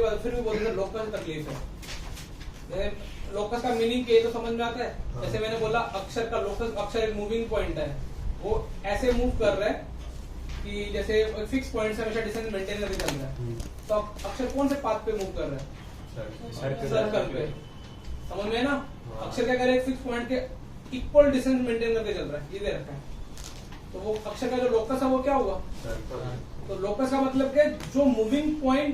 फिर भी बोलते लोकस तकलीफ है। लोकस का मीनिंग क्या है तो समझ में आता है। जैसे मैंने बोला अक्षर का लोकस, अक्षर एक मूविंग पॉइंट है, वो ऐसे मूव कर रहा है कि जैसे फिक्स पॉइंट से हमेशा डिस्टेंस मेंटेन करके चल रहा है। तो अक्षर कौन से पाथ पे मूव कर रहा है? सर्कल पे। समझ में ना? अक्षर क्या कर रहा है? फिक्स पॉइंट के इक्वल डिस्टेंस मेंटेन करके चल रहा है, ये दे रखा है। तो वो अक्षर का जो लोकस है वो क्या हुआ? तो लोकस का मतलब क्या? जो मूविंग पॉइंट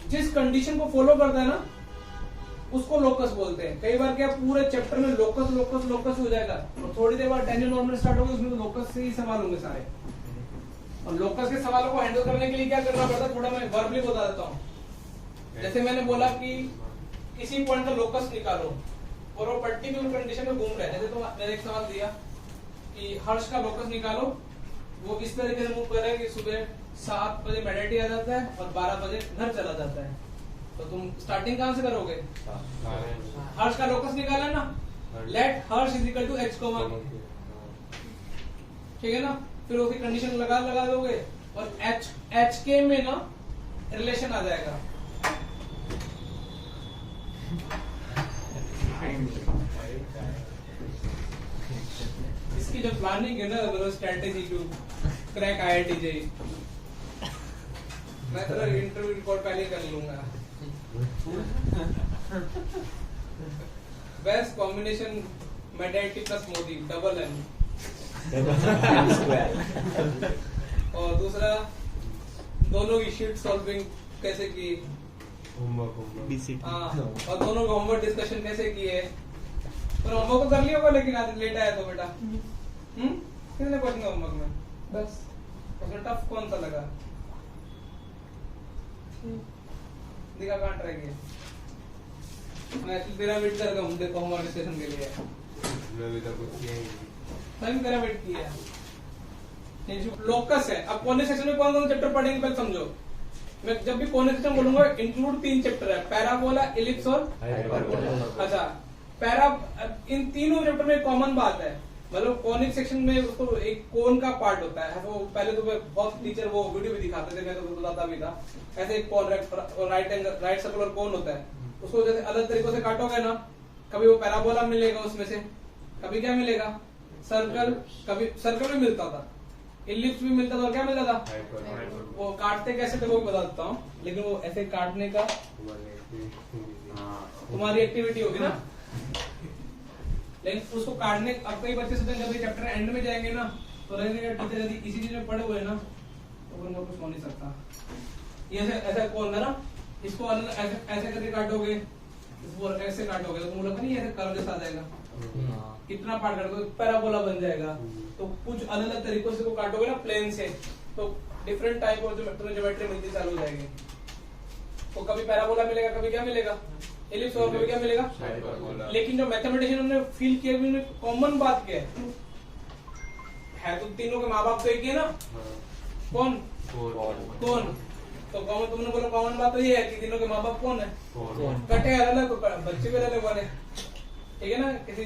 जिस कंडीशन को फॉलो करता है ना, उसको लोकस बोलते हैं। कई बार क्या पूरे चैप्टर में लोकस लोकस लोकस हो जाएगा और थोड़ी देर बाद टेंजेंट नॉर्मल स्टार्ट होगा, उसमें लोकस से ही सवाल होंगे सारे। और लोकस के सवालों को हैंडल करने के लिए क्या करना पड़ता है, थोड़ा मैं वर्बली बता देता हूँ। जैसे मैंने बोला कि किसी पॉइंट का लोकस निकालो और वो पर्टिकुलर कंडीशन में घूम रहा है। जैसे तो मैंने एक सवाल दिया कि हर्ष का लोकस निकालो, वो इस तरीके से मूव कर रहा है कि सुबह 7 बजे मेडिटी आ जाता है और 12 बजे घर चला जाता है। तो तुम स्टार्टिंग कहां से करोगे? हर्ष का लोकस निकाला ना, let harsh is equal to h comma, ठीक है ना? फिर उसकी कंडीशन लगा दोगे और h के में ना रिलेशन आ जाएगा। इसकी जो प्लानिंग है ना, strategy to crack IIT JEE, मैं तो इंटरव्यू रिकॉर्ड पहले कर लूंगा। बेस्ट कॉम्बिनेशन मेडिटी प्लस मोदी, डबल M। और दूसरा, दोनों की शीट सॉल्विंग कैसे की, और दोनों को होमवर्क डिस्कशन कैसे किए। तो होमवर्क तो कर लिया होगा, लेकिन आज लेट आया तो बेटा कितने क्वेश्चन होमवर्क में? बस। उसमें टफ कौन सा लगा? दिखा कहाँ ट्राई किया? मैं एक्चुअली तेरा वेट कर रहा हूँ, देखो होमवर्क डिस्कशन के लिए। मैं भी तो कुछ किया ही नहीं। मैं भी तेरा वेट किया। लोकस है। अब कॉर्नर सेक्शन में कौन कौन चैप्टर पढ़ेंगे पहले समझो। मैं जब भी कॉर्नर सेक्शन बोलूंगा इंक्लूड 3 चैप्टर है, पैराबोला, इलिप्स और हाइपरबोला। अच्छा, इन तीनों चैप्टर में कॉमन बात है, मतलब कॉनिक सेक्शन में उसको एक कोन का पार्ट होता है। वो पहले तो बहुत टीचर वो वीडियो भी दिखाते थे, मैं तो बताता भी था। ऐसे एक कोन राइट सर्कल और कोन होता है, उसको जैसे अलग तरीकों से काटोगे ना, कभी वो पैराबोला मिलेगा उसमें से, कभी क्या मिलेगा सर्कल, कभी सर्कल भी मिलता था, इलिप्स भी मिलता था, और क्या मिलता था? वो काटते कैसे थे वो बता देता हूँ, लेकिन वो ऐसे काटने का तुम्हारी एक्टिविटी होगी ना। लेकिन उसको काटने, अब कई बच्चे सोचते हैं जब ये चैप्टर एंड में जाएंगे ना तो रहेंगे टीचर यदि इसी चीज में पढ़े हुए ना तो उनको कुछ हो नहीं सकता। ये ऐसा कौन है ना, इसको ऐसे करके काटोगे, इसको ऐसे काटोगे तो मुझे नहीं ऐसे कर्व जैसा आ जाएगा। इतना पार्ट काट दो पैराबोला बन जाएगा। तो कुछ अलग अलग तरीकों से को काटोगे ना प्लेन से, तो डिफरेंट टाइप ऑफ ज्योमेट्री मिलती चालू हो जाएगी। तो कभी पैराबोला मिलेगा, कभी क्या मिलेगा इलिप्स, और कभी क्या मिलेगा। लेकिन जो मैथमेटिशियन ने फील किया, उन्होंने कॉमन बात क्या है तो तीनों के माँ बाप तो एक ही है ना। कौन कौन? तो कॉमन, तुमने बोला कॉमन बात तो ये है कि तीनों के माँ बाप कौन है? कटे अलग, बच्चे भी अलग वाले, ठीक है ना। किसी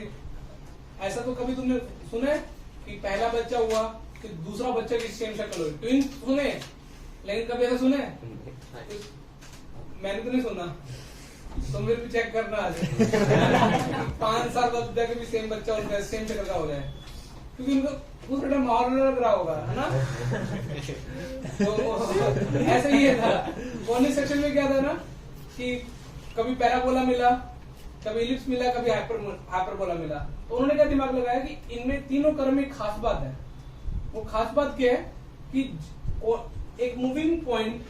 ऐसा तो कभी तुमने सुने कि पहला बच्चा हुआ कि दूसरा बच्चा की सेम शक्ल हुई, ट्विन सुने, लेकिन कभी ऐसा सुने? मैंने तो नहीं सुना, तो मेरे भी चेक करना आज 5 साल बाद जाके भी सेम बच्चा उनका सेम शक्ल का हो जाए, क्योंकि उनको उस टाइम माहौल लग रहा होगा, है ना। तो ऐसा ही था कॉर्निक सेक्शन में, क्या था ना कि कभी पैराबोला मिला, कभी इलिप्स मिला, कभी हाइपरबोला मिला। तो उन्होंने क्या दिमाग लगाया कि इनमें तीनों कर्व में एक खास बात है। वो खास बात क्या है कि एक मूविंग पॉइंट,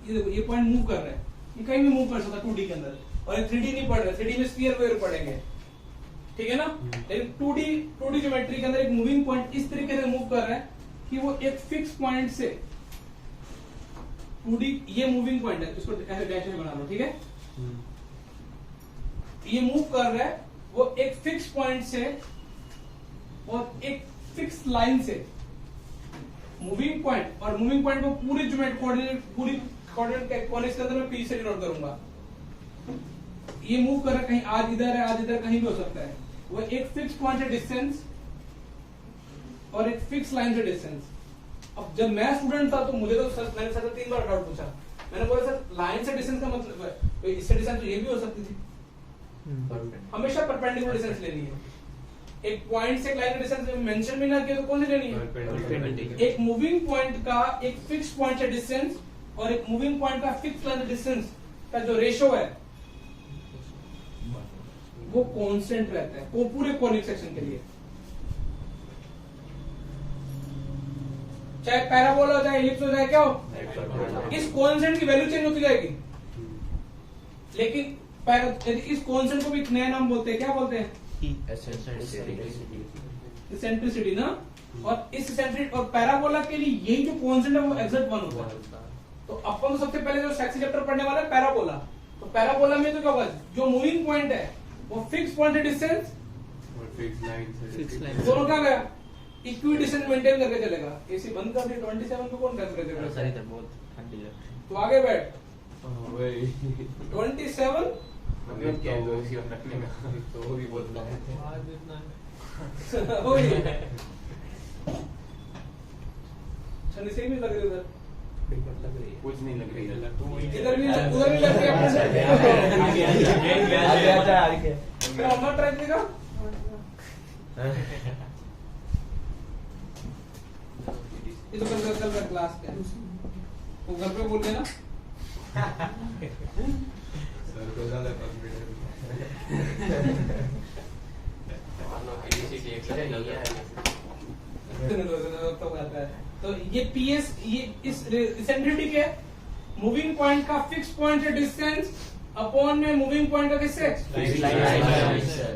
ये पॉइंट मूव कर रहा है, ये कहीं भी मूव कर सकता है 2D के अंदर, और ये 3D नहीं पढ़ रहे, 3D में स्फीयर वेव पढ़ेंगे, ठीक है ना। लेकिन 2D ज्योमेट्री के अंदर एक मूविंग पॉइंट इस तरीके से मूव कर रहा है कि वो एक फिक्स पॉइंट से 2D, ये मूविंग पॉइंट है, इसको ऐसे डैश में बना लो, ठीक है। ये मूव कर रहा है वो एक फिक्स पॉइंट से और एक फिक्स लाइन से, मूविंग पॉइंट, और मूविंग पॉइंट को पूरी कोऑर्डिनेट कॉर्डिनेट के अंदर मैं पीछे डिनोट करूंगा। ये मूव कर रहा है, कहीं आज इधर है, आज इधर, कहीं भी हो सकता है। वो एक फिक्स पॉइंट से डिस्टेंस और एक फिक्स लाइन से डिस्टेंस। अब जब मैं स्टूडेंट था तो मुझे तो मैंने सर 3 बार डाउट पूछा मैंने बोला सर लाइन से डिस्टेंस का मतलब है तो इससे डिस्टेंस तो ये भी हो सकती थी। हमेशा परपेंडिकुलर डिस्टेंस लेनी है। एक पॉइंट से एक लाइन का डिस्टेंस मेंशन भी ना किया तो कौन सी लेनी है? एक मूविंग पॉइंट का एक फिक्स पॉइंट से डिस्टेंस और एक मूविंग पॉइंट का फिक्स लाइन डिस्टेंस का जो रेशो है वो कांस्टेंट रहता है वो पूरे कॉनिक सेक्शन के लिए, चाहे पैराबोला हो चाहे एलिप्स हो चाहे क्या हो, इस कांस्टेंट की वैल्यू चेंज होती जाएगी। लेकिन इस कांस्टेंट को भी एक नया नाम बोलते हैं, क्या बोलते हैं? इसेंट्रिसिटी ना। और इस इसेंट्रिक और पैराबोला के लिए यही जो कांस्टेंट है वो एग्जैक्ट 1 होता है। तो अपन तो सबसे पहले जो सेक्शन चैप्टर पढ़ने वाला है पैराबोला, तो पैराबोला में तो क्या होगा, जो मूविंग पॉइंट है वो फिक्स पॉइंट है डिस्टेंस और फिक्स लाइन दोनों क्या गया इक्वी डिस्टेंस मेंटेन करके चलेगा। एसी बंद कर दी 27 पे कौन कर देगा? सही था, बहुत ठंडी लगती तो आगे बैठ वही 27 मतलब क्या है तो इसी वक्त रखने में तो वो भी बोलता है हो गई छनी से भी लग रही उधर कुछ नहीं लग रही है इधर भी उधर भी लग रही है आगे फिर हम ट्राई करेगा ये तो कल का क्लास क्या वो घर पे बोल देना सर को ज्यादा कॉन्फिडेंस तो ये पीएस ये इस इसेंट्रिसिटी के मूविंग पॉइंट का फिक्स पॉइंट से डिस्टेंस अपॉन में मूविंग पॉइंट का किससे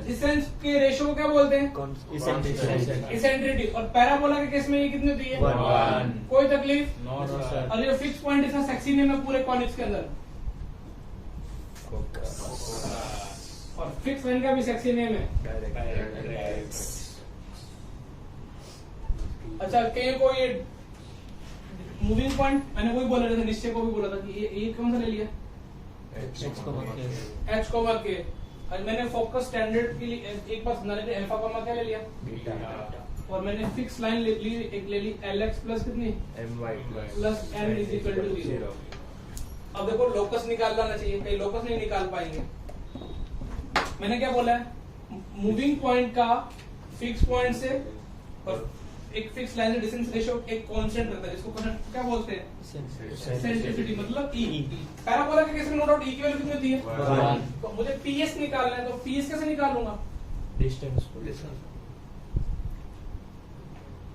डिस्टेंस के रेशो को क्या बोलते हैं? इसेंट्रिसिटी। और पैराबोला के केस में ये कितनी होती है? 1। कोई तकलीफ? और ये फिक्स पॉइंट इसका सेक्सी नेम है पूरे कॉनिक्स के अंदर, और फिक्स लाइन का भी सेक्सी नेम है। अच्छा कहीं को ये मूविंग पॉइंट मैंने वही बोला था, निश्चय को भी बोला था कि ये कौन सा ले लिया? H कोमा के। और मैंने फोकस स्टैंडर्ड के लिए एक बार समझाने के लिए अल्फा कोमा क्या ले लिया? और मैंने फिक्स लाइन ले ली, एक ले ली LX प्लस कितनी? My plus M is equal to 0। अब देखो लोकस निकाल लाना चाहिए, कई लोकस नहीं निकाल पाएंगे। मैंने क्या बोला है? मूविंग पॉइंट का फिक्स पॉइंट से और एक फिक्स लाइन डिस्टेंस रेशियो एक कांस्टेंट रहता है, जिसको क्या बोलते हैं? इसेंट्रिसिटी। मतलब E। पैराबोला के केस में नो डाउट E की वैल्यू कितनी होती है? 1। तो मुझे PS निकालना है, तो PS कैसे निकालूंगा? डिस्टेंस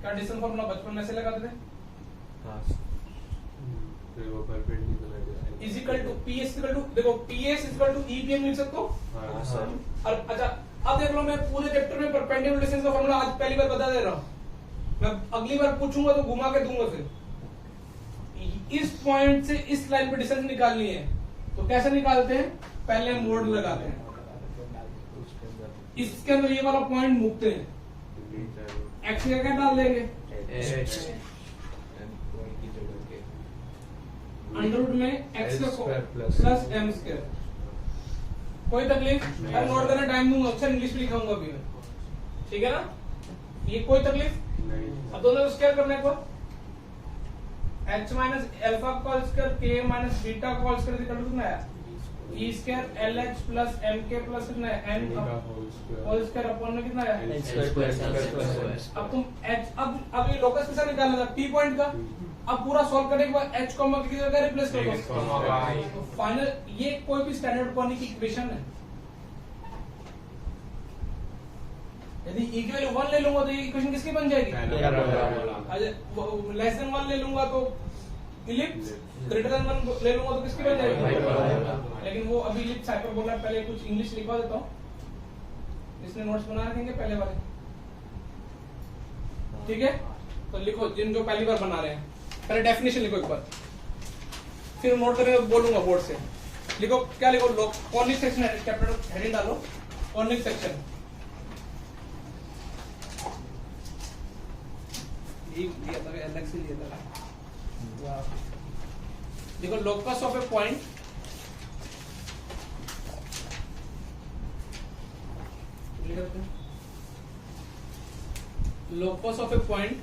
क्या डिस्टेंस फॉर्मूला बचपन में से लगाते थे? हां, फिर वो perpendicular is equal to PS equal to, देखो PS इक्वल टू EPM लिख सकते हो। हां सर। और अच्छा अब देख लो, मैं पूरे चैप्टर में परपेंडिकुलर डिस्टेंस का फॉर्मूला आज पहली बार बता दे रहा हूं, मैं अगली बार पूछूंगा तो घुमा के दूंगा। फिर इस पॉइंट से इस लाइन पे डिस्टेंस निकालनी है तो कैसे निकालते हैं? पहले मोड लगाते हैं, इसके अंदर ये वाला पॉइंट मूकते हैं, एक्स का क्या डाल देंगे? अंडर रूट में एक्स का प्लस एम स्क्वायर। कोई तकलीफ? अरे नोट करने टाइम दूंगा, अक्सर इंग्लिश में लिखाऊंगा अभी मैं, ठीक है ना? ये कोई तकलीफ? अब दोनों को स्क्वायर करने को h माइनस अल्फा का whole square k minus beta का होल स्क्वायर इक्वल टू कितना है? e square lh plus mk plus कितना है? n होल स्क्वायर अपॉन में कितना है? अब तुम h अब ये लोकस कैसे निकालना था? p पॉइंट का। अब पूरा सॉल्व करने के बाद h कॉमा की जगह रिप्लेस करो, तो फाइनल ये कोई भी स्टैंडर्ड कॉनिक इक्वेशन है। यदि e की वैल्यू 1 ले लूंगा तो ये इक्वेशन किसकी बन जाएगी? लेस देन 1 ले लूंगा तो इलिप्स, ग्रेटर देन 1 ले लूंगा तो किसकी बन जाएगी? लेकिन वो अभी इलिप्स हाइपरबोला, पहले कुछ इंग्लिश लिखवा देता हूं, इसने नोट्स बना रखेंगे पहले वाले, ठीक है? तो लिखो जिन जो पहली बार बना रहे हैं, पहले डेफिनेशन लिखो एक बार, फिर नोट करके बोलूंगा बोर्ड से। लिखो क्या लिखो? कॉनिक सेक्शन चैप्टर हेडिंग डालो, कॉनिक सेक्शन। लिया था अलग से लिया था। देखो locus of A point, locus of a point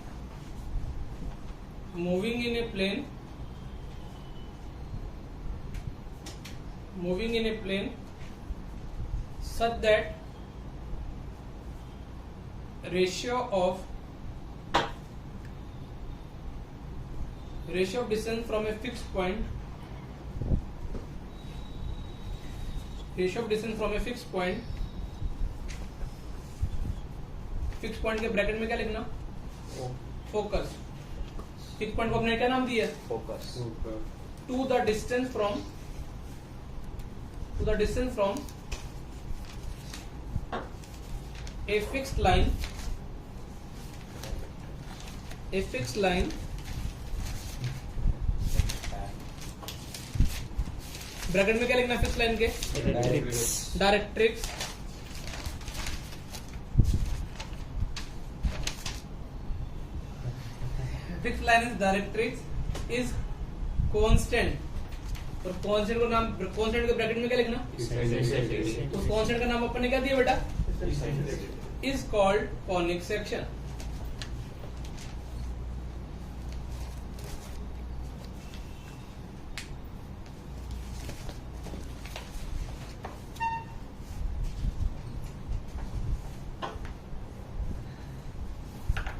moving in a plane moving in a plane such that ratio of distance from a fixed point fix point के bracket में क्या लिखना? फोकस। फिक्स पॉइंट को अपने क्या नाम दिया? Focus. To the distance from a fixed line bracket में क्या लिखना? फिक्स लाइन के directrix fix line is directrix is constant. और कांस्टेंट को नाम, कांस्टेंट के ब्रैकेट में क्या लिखना? उस कांस्टेंट का नाम अपन ने क्या दिया बेटा? Is called conic section.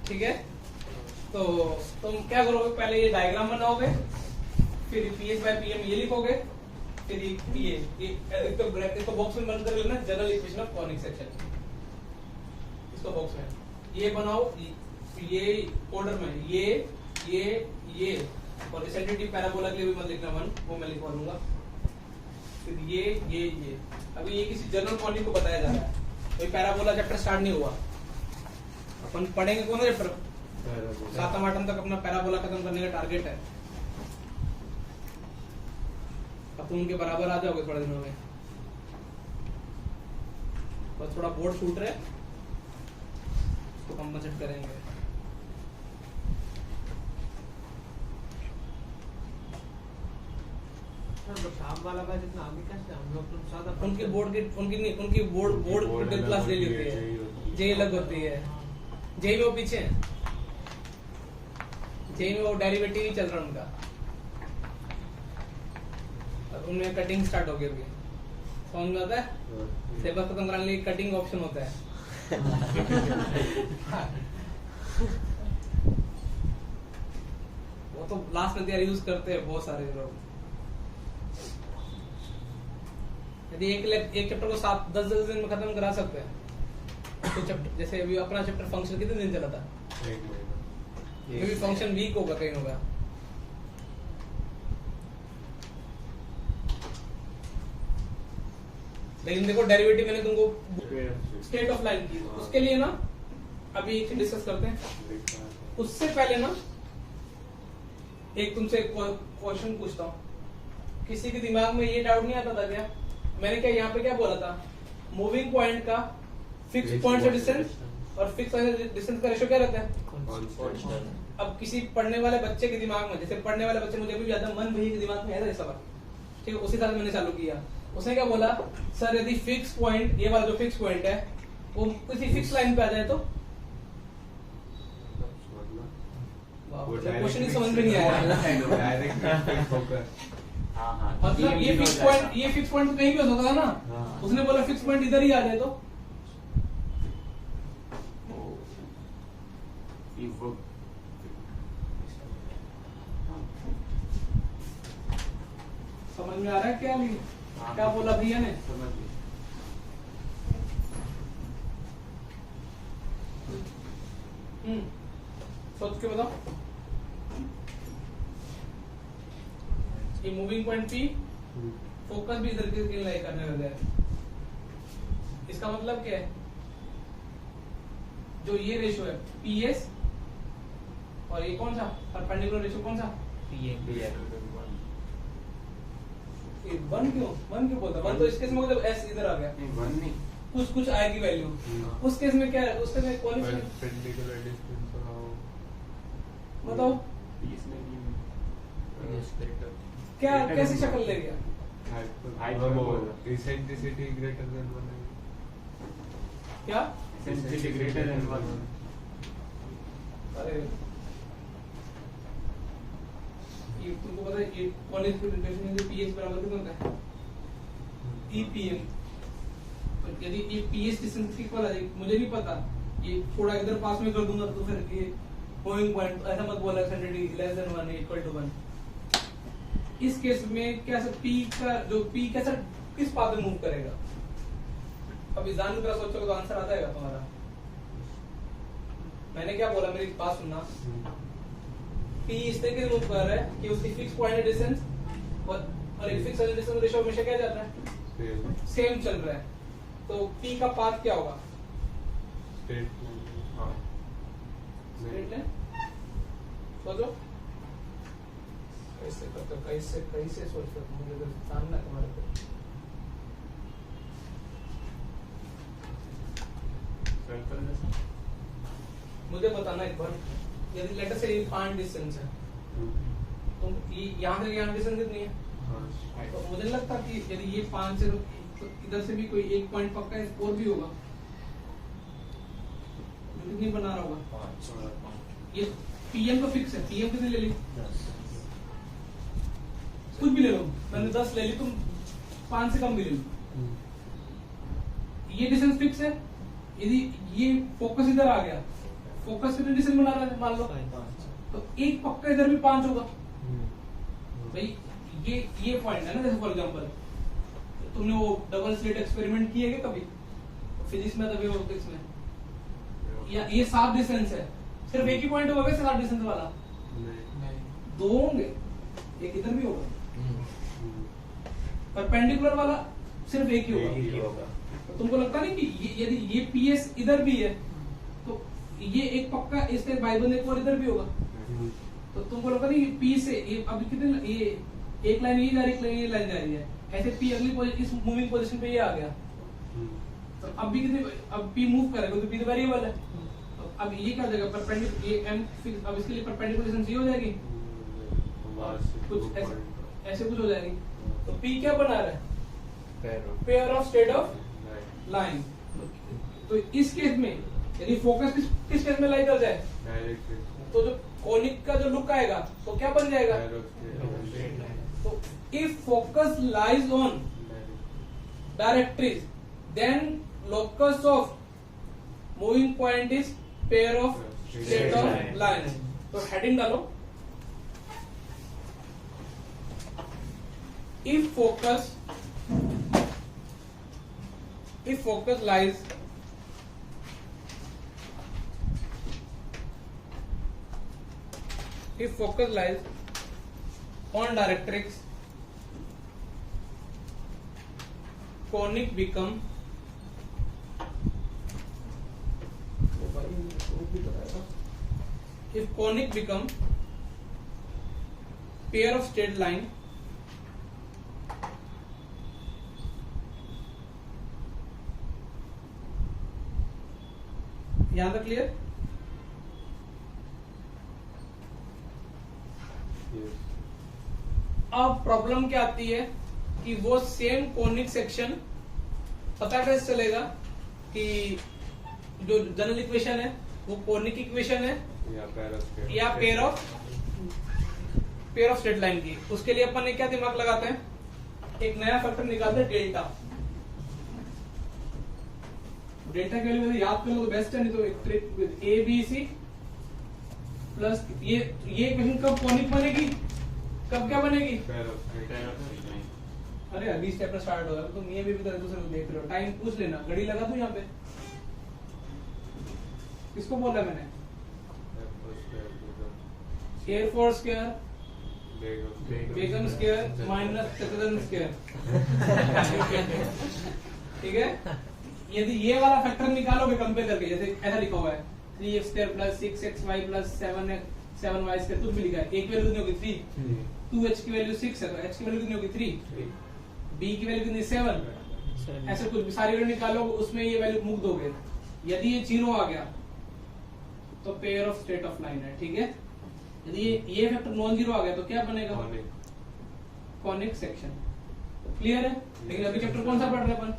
ठीक है, तो तुम क्या करोगे? पहले ये डायग्राम बनाओगे, फिर PS बाय PM ये लिखोगे, फिर ये इसको बॉक्स में बंद कर लेना, general equation of conic section. इसको बॉक्स में ये बनाओ, ये ऑर्डर में ये और इसेंट्रिसिटी पैराबोला के लिए भी मत लिखना 1, वो मैं लिखवा लूंगा। फिर ये अभी ये किसी जनरल कॉनिक को बताया जा रहा है, कोई पैराबोला चैप्टर स्टार्ट नहीं हुआ। अपन पढ़ेंगे कौन सा चैप्टर? 7 8 तक अपना पैराबोला खत्म करने का टारगेट है। अब तुम उनके बराबर आ जाओगे थोड़े दिनों में। बस थोड़ा बोर्ड छूट रहा है, तो कंपनसेट करेंगे। शाम वाला का जितना आगे कैसे हम लोग तो सादा उनकी बोर्ड क्लास ले लेती है, जेई अलग होती है। जेई में वो पीछे है, जेई में वो डेरिवेटिव ही चल रहा है उनका। अब उनमें कटिंग स्टार्ट हो गई अभी, समझ में आता है? सिलेबस खत्म कराने के लिए कटिंग ऑप्शन होता है। वो तो लास्ट में यूज करते हैं बहुत सारे लोग। यदि एक चैप्टर को 7-10 दिन में खत्म करा सकते हैं तो चैप्टर, जैसे अभी अपना चैप्टर फंक्शन कितने दिन चला था? 1 महीना। ये भी फंक्शन वीक होगा कहीं होगा। लेकिन देखो डेरिवेटिव मैंने तुमको स्टेट ऑफ लाइन की, उसके लिए ना अभी एक डिस्कस करते हैं। उससे पहले ना एक तुमसे क्वेश्चन पूछता हूँ, किसी के दिमाग में ये डाउट नहीं आता था क्या? मैंने क्या यहाँ पे क्या बोला था? मूविंग पॉइंट का फिक्स पॉइंट से डिस्टेंस और फिक्स डिस्टेंस का रेशियो क्या रहता है? अब किसी पढ़ने वाले बच्चे के दिमाग में, जैसे पढ़ने वाले बच्चे, मुझे अभी ज्यादा मन भैया के दिमाग में है ऐसा बात, ठीक है? उसी तरह मैंने चालू किया। उसने क्या बोला? सर यदि फिक्स पॉइंट, ये वाला जो फिक्स पॉइंट है वो किसी फिक्स लाइन पे आ जाए तो? क्वेश्चन ही समझ में नहीं आया। मतलब ये फिक्स पॉइंट कहीं भी हो सकता है ना। उसने बोला फिक्स पॉइंट इधर ही आ जाए तो? समझ में आ रहा है क्या? क्या बोला भैया ने? सोच के बताओ। ये मूविंग पॉइंट P, फोकस भी इधर के लाई करने वाला है। इसका मतलब क्या है? जो ये रेशियो है PS और ये कौन सा परपेंडिकुलर रेशियो कौन सा? ये 1 क्यों बोलता? 1 तो इस केस में मतलब S इधर आ गया। नहीं 1 नहीं, कुछ आएगी वैल्यू। उस केस में क्या है? उस केस में कौन सी परपेंडिकुलर डिस्टेंस बताओ इसमें क्या, कैसी शक्ल ले गया? इसेंट्रिसिटी ग्रेटर देन 1 क्या? Eccentricity greater than 1। अरे ये तुमको पता है ये कॉलेज प्रेजेंटेशन में जो PS बराबर कितना होता है? EPM, यदि ये PS डिस्टेंस इक्वल है, मुझे नहीं पता, ये थोड़ा इधर पास में कर दूंगा तो फिर ये मूविंग पॉइंट ऐसा मत बोला सेंटिटी लेस देन 1 इक्वल टू 1। इस केस में क्या P का जो P कैसा किस पाथ में मूव करेगा? अब इस जानने का सोचोगे तो आंसर आ जाएगा तुम्हारा। मैंने क्या बोला, मेरी बात सुनना। P इस तरीके से मूव कर रहा है कि उसकी फिक्स पॉइंट डिस्टेंस और एक फिक्स डिस्टेंस रेशियो हमेशा क्या चल रहा है? सेम चल रहा है। तो P का पाथ क्या होगा? Straight line. सोचो कैसे करते हो, कैसे सोचते हो, मुझे तो जानना है तुम्हारे को। मुझे बताना एक बार, यदि लेटर से 5 डिस्टेंस है, तो यहाँ से यहाँ डिस्टेंस कितनी है? तो मुझे लगता कि यदि ये 5 से तो इधर से भी कोई एक पॉइंट पक्का है, 4 भी होगा। कितनी बना रहा होगा? ये PM तो फिक्स है, PM कितनी ले ली? कुछ भी ले लो, मैंने 10 ले ली, तुम 5 से कम भी ले लो। ये डिस्टेंस फिक्स है। यदि ये फोकस इधर आ गया, फोकस कितने डिस्टेंस बना रहा है मान लो, तो एक पक्का इधर भी 5 होगा भाई। ये पॉइंट है ना, जैसे फॉर एग्जांपल तुमने वो डबल स्लिट एक्सपेरिमेंट किए क्या कभी फिजिक्स में, तभी ऑप्टिक्स में? या ये 7 डिस्टेंस है, सिर्फ एक ही पॉइंट होगा क्या 7 डिस्टेंस वाला? नहीं, 2 होंगे, एक इधर भी होगा। परपेंडिकुलर वाला सिर्फ एक ही होगा। तो तुमको लगता नहीं कि यदि ये PS इधर भी है तो ये एक पक्का इसके बाइबल एक और इधर भी होगा? तो तुमको लगता नहीं कि P से ये अभी कितने, ये एक लाइन ये जा रही है, ये लाइन जा रही है, ऐसे P अगली इस मूविंग पोजीशन पे ये आ गया, तो अब भी कितने, अब P मूव करेगा तो P तो वेरिएबल है। तो अब ये क्या हो जाएगा, परपेंडिकुलर ये M फिक्स, अब इसके लिए परपेंडिकुलर डिस्टेंस ये हो जाएगी, कुछ ऐसे कुछ हो जाएगी। तो P क्या बना रहा है? Pair of straight of line. तो इस केस में यदि फोकस किस केस में लाई कर जाए, तो जो कोनिक का जो लुक आएगा तो क्या बन जाएगा? तो if focus lies on directrix, then locus of moving point is pair of straight of line. तो हेडिंग डालो, if focus lies on directrix, conic become pair of straight line, यहां तक क्लियर? अब प्रॉब्लम क्या आती है कि वो सेम कोनिक सेक्शन पता कैसे चलेगा कि जो जनरल इक्वेशन है वो कोनिक इक्वेशन है या पेयर ऑफ स्ट्रेट लाइन की? उसके लिए अपन ने क्या दिमाग लगाते हैं, एक नया फैक्टर निकालते हैं, डेल्टा। डेल्टा के वैल्यू याद कर लो तो बेस्ट है, नहीं तो एक ट्रिक ABC प्लस ये इक्वेशन कब कोनिक बनेगी, कब क्या बनेगी? अरे अभी स्टेप स्टार्ट हो रहा है, तुम ये भी दूसरे को देख रहे हो, टाइम पूछ लेना, घड़ी लगा दूं यहाँ पे? किसको बोला मैंने? एयर फोर्स स्क्वायर, बेगम स्क्वायर माइनस चतुर्न स्क्वायर। ठीक है, यदि ये वाला फैक्टर निकालोगे कंपेयर करके, जैसे ऐसा लिखा हुआ है 3x² plus 6xy plus 7y square, कुछ भी लिखा है, एक वैल्यू कितनी होगी 3, 2h की वैल्यू 6 है तो h की वैल्यू कितनी होगी 3, b की वैल्यू कितनी 7, ऐसे कुछ भी सारी वैल्यू निकालोगे, उसमें ये वैल्यू मुक्त हो गए। यदि ये 0 आ गया तो pair of straight of line है। ठीक है, यदि ये फैक्टर नॉन जीरो आ गया तो क्या बनेगा? Conic section. क्लियर है? लेकिन अभी चैप्टर कौन सा पढ़ रहे अपन?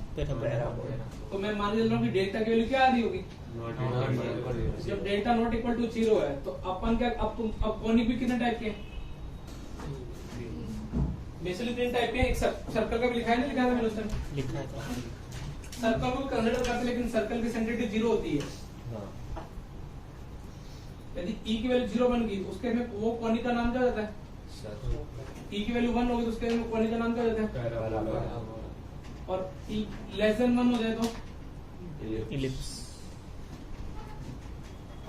तो मैं मान चल रहा हूँ कि डेल्टा की वैल्यू क्या आ रही होगी? जब डेल्टा नॉट इक्वल टू 0 है तो अपन क्या, अब कॉनिक भी कितने टाइप के? बेसिकली तीन टाइप के हैं, एक सर्कल का भी लिखा है, नहीं लिखा था मैंने उस टाइम? लिखा था। सर्कल को कंसीडर करते हैं, लेकिन सर्कल की सेंट्रिसिटी 0 होती है। हाँ। यदि ई की वैल्यू 0 बन गई तो उसके में वो कोनिक का नाम क्या हो जाता है? ई की वैल्यू 1 होगी तो उसके में कोनिक का नाम क्या हो जाता है? और ई लेस देन 1 हो जाए तो, इलिप्स।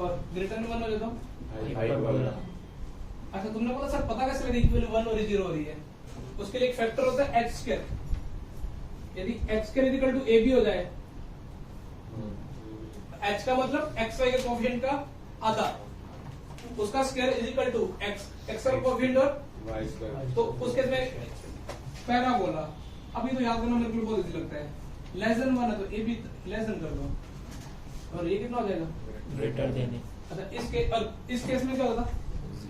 और ग्रेटर देन 1 हो जाए तो? हाइपरबोला। अच्छा, तुमने बोला सर पता कैसे लगा कि वैल्यू 1 और 0 हो रही है? उसके लिए एक फैक्टर होता है h स्क्वायर। यदि h square equal to ab हो जाए, h का मतलब xy के कोएफिशिएंट का आधा, उसका square is equal to x का कोएफिशिएंट और y स्क्वायर। तो उस केस में पैराबोला। अभी तो याद करना मेरे को बहुत इजी लगता है। लेस देन 1 है तो ab लेस देन कर दो, और ये कितना हो जाएगा? Greater than. अच्छा, इस केस में क्या होता?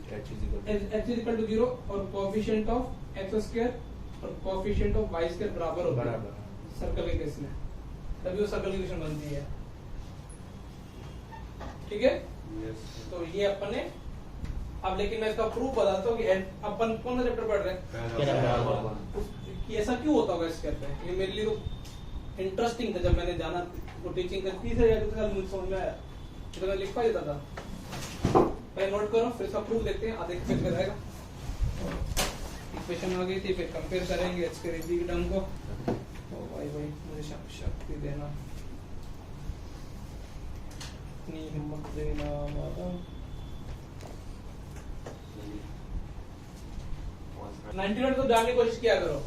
h इज इक्वल टू 0 और कोएफिशिएंट ऑफ x स्क्वायर और कोएफिशिएंट ऑफ y स्क्वायर बराबर होता है बराबर। सर्कल के केस में, तभी वो सर्कल की इक्वेशन बनती है। ठीक है, Yes. तो ये अपन ने अब, लेकिन मैं इसका प्रूफ बताता हूँ कि अपन कौन सा चैप्टर पढ़ रहे हैं, पैराबोला। कि ऐसा क्यों होता होगा इस करते हैं। ये मेरे लिए तो इंटरेस्टिंग था, जब मैंने जाना वो टीचिंग कर 30 या 2 साल मुझे समझ में आया, तो मैं लिख पा देता था। पहले नोट करो, फिर इसका प्रूफ देखते हैं, आधे पेज में रहेगा। इक्वेशन आ गई थी, फिर कंपेयर करेंगे एच के रेबी के टर्म को। ओ भाई मुझे शक्ति देना, इतनी हिम्मत देना माता। 90 तो जानने की कोशिश किया करो।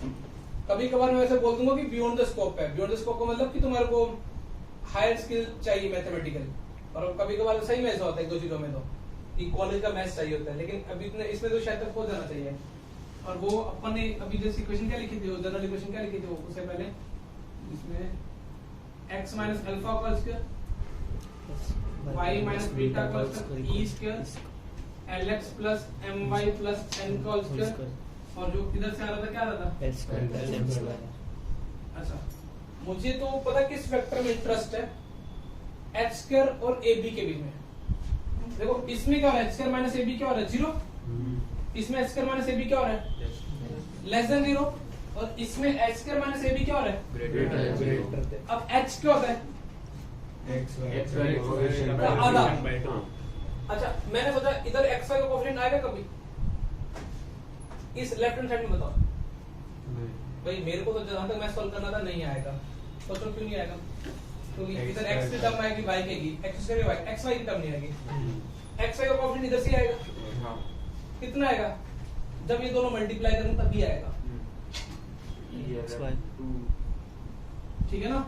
कभी कभार मैं वैसे बोल दूंगा कि बियॉन्ड द स्कोप है। बियॉन्ड द स्कोप का मतलब कि तुम्हारे को हायर स्किल चाहिए मैथमेटिकल, और कभी कभार सही में ऐसा होता है 2 चीजों में, तो कि कॉलेज का मैथ्स चाहिए होता है, लेकिन अभी इसमें तो शायद तक हो जाना चाहिए। और वो अपन ने अभी जैसे इक्वेशन क्या लिखी थी, वो जनरल इक्वेशन क्या लिखी थी, वो उससे पहले इसमें x माइनस अल्फा का स्क्वायर, y माइनस बीटा का square, e square, lx plus my plus n का स्क्वायर, और जो इधर से आ रहा था क्या आ रहा था? L square plus M square. अच्छा, मुझे तो पता किस वेक्टर में इंटरेस्ट है, h स्क्वायर और ab के बीच में। देखो इसमें क्या हो रहा है, h स्क्वायर माइनस ab क्या हो रहा है? 0। इसमें h स्क्वायर माइनस ab क्या हो रहा है? Less than 0। और इसमें h स्क्वायर माइनस ab क्या हो रहा है? ग्रेटर। अब h क्या होता है? आधा। अच्छा, मैंने सोचा इधर xy का कोएफिशिएंट आएगा कभी इस लेफ्ट हैंड साइड में? बताओ भाई, मेरे को तो जहां तक मैं सॉल्व करना था नहीं आएगा। सोचो क्यों नहीं आएगा? क्योंकि इधर x की टर्म आएगी, y की, x स्क्वायर y, xy की टर्म नहीं आएगी। xy का कोएफिशिएंट इधर से आएगा, कितना आएगा? जब ये दोनों मल्टीप्लाई करूं तभी आएगा। ठीक है ना?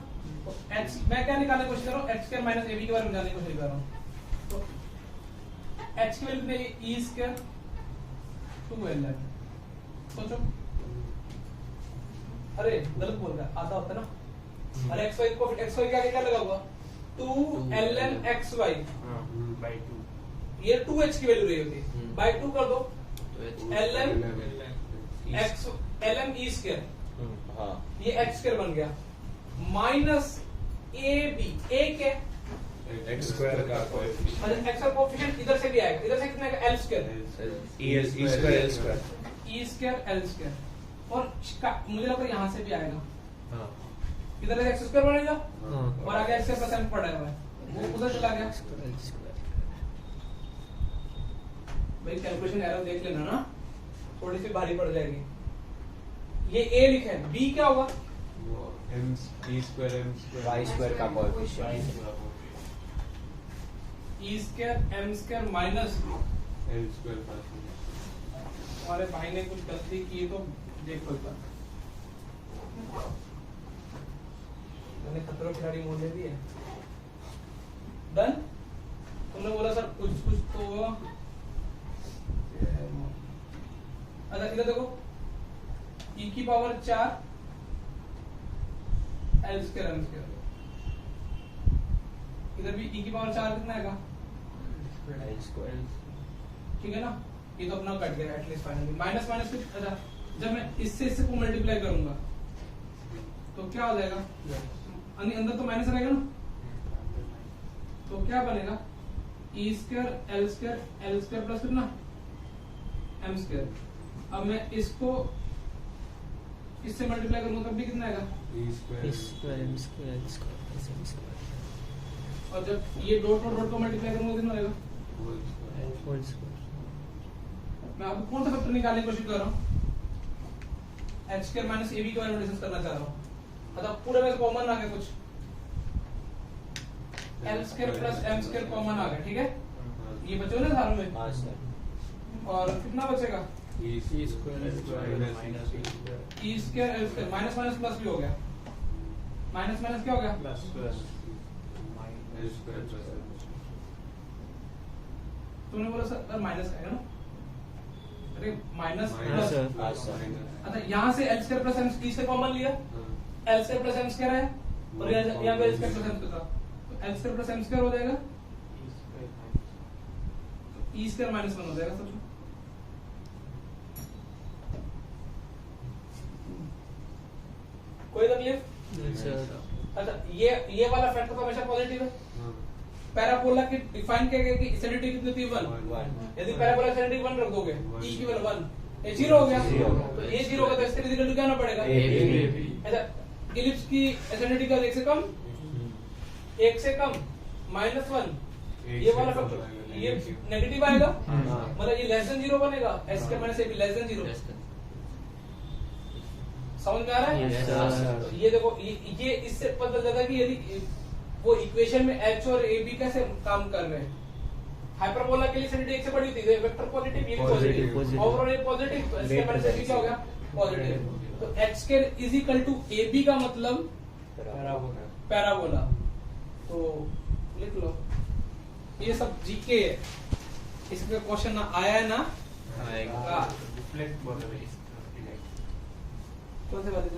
तो h मैं क्या निकालने की कोशिश कर रहा हूँ, h स्क्वायर माइनस ab के बारे में जानने की कोशिश कर रहा हूँ। तो h की वैल्यू कितनी? e स्क्वायर 2l है। सोचो, अरे गलत बोल रहा है, आधा होता है ना। अरे xy को xy के आगे क्या लगा हुआ? 2ln xy, ये 2h की वैल्यू रही होती, बाय 2 कर दो, ln x ln e square, ये x स्क्वायर बन गया, माइनस ab, a क्या है? x स्क्वायर का कोएफिशिएंट। x का कोएफिशिएंट इधर से भी आएगा, इधर से कितना आएगा? l square, e square l square, और मुझे लगता है यहाँ से भी आएगा, इधर से x स्क्वायर बनेगा, और आगे x स्क्वायर प्लस m पड़ा हुआ है, वो उधर चला गया। भाई कैलकुलेशन एरर देख लेना ना, थोड़ी सी भारी पड़ जाएगी। ये a लिखा है, b क्या होगा? m स्क्वायर y स्क्वायर का coefficient e square m square minus, l square plus हमारे भाई ने कुछ गलती की तो देखो एक बार, मैंने खतरों खिलाड़ी मोड़ ले दी है। डन? तुमने बोला सर कुछ तो अच्छा, इधर देखो, e की power 4 l square m square, इधर भी e की पावर 4 कितना आएगा? L square. ठीक है ना? ये तो अपना कट गया एटलीस्ट फाइनली। माइनस माइनस कुछ, अच्छा जब मैं इससे को मल्टीप्लाई करूंगा तो क्या हो जाएगा? अंदर तो माइनस रहेगा ना, तो क्या बनेगा? e square l square plus कितना? m square. अब मैं इसको इससे मल्टीप्लाई करूंगा तब भी कितना आएगा? Square M square L square S M square और जब ये डॉट और डॉट को मल्टीप्लाई करूंगा कितना आएगा? Whole square. मैं आपको कौन सा फैक्टर निकालने की कोशिश कर रहा हूँ? H square minus A B के बारे में डिस्कस करना चाह रहा हूँ। मतलब पूरे में कॉमन आ गया कुछ, L square plus M square common आ गया, ठीक है? ये बचे ना सारों में, हाँ सर। और कितना बचेगा? E square L square minus E square L square minus minus plus भी हो गया। माइनस माइनस क्या हो गया? प्लस प्लस तुमने बोला सर माइनस आएगा ना? अरे माइनस हाँ सर। प्लस। हाँ सर। अच्छा यहाँ से L square plus M square से कॉमन लिया, L square plus M square है और यहाँ पे L square plus M square था, तो L square plus M square हो जाएगा, ई स्क्वायर माइनस 1 हो जाएगा सब। कोई तकलीफ? सर अच्छा ये वाला फैक्टर तो हमेशा पॉजिटिव है। पैराबोला की डिफाइन क्या है कि एसिडिटी कितनी थी? 1। 1 यदि पैराबोला एसिडिटी 1 रख दोगे, ई की वैल्यू 1, ये 0 हो गया। Zero। तो ये 0 होगा तो इसके इक्वल टू क्या होना पड़ेगा? AB। अच्छा इलिप्स की एसिडिटी का 1 से कम, 1 से कम -1, ये वाला फैक्टर ये नेगेटिव आएगा, मतलब ये लेस देन 0 बनेगा, एस के minus A be less than 0। समझ में आ रहा है? Yes, sir। तो ये देखो ये इससे पता चलता कि यदि वो इक्वेशन में एच और ए बी कैसे काम कर रहे हैं। हाइपरबोला के लिए एसिडिटी 1 से बड़ी थी, वेक्टर पॉजिटिव, ये भी Positive, पॉजिटिव, ओवरऑल ये पॉजिटिव, तो इसके माइनस ए बी क्या हो गया? पॉजिटिव। तो H square is equal to A B का मतलब पैराबोला। तो लिख लो, ये सब जीके है, इसका क्वेश्चन ना आया है ना आएगा। कौन से बात है?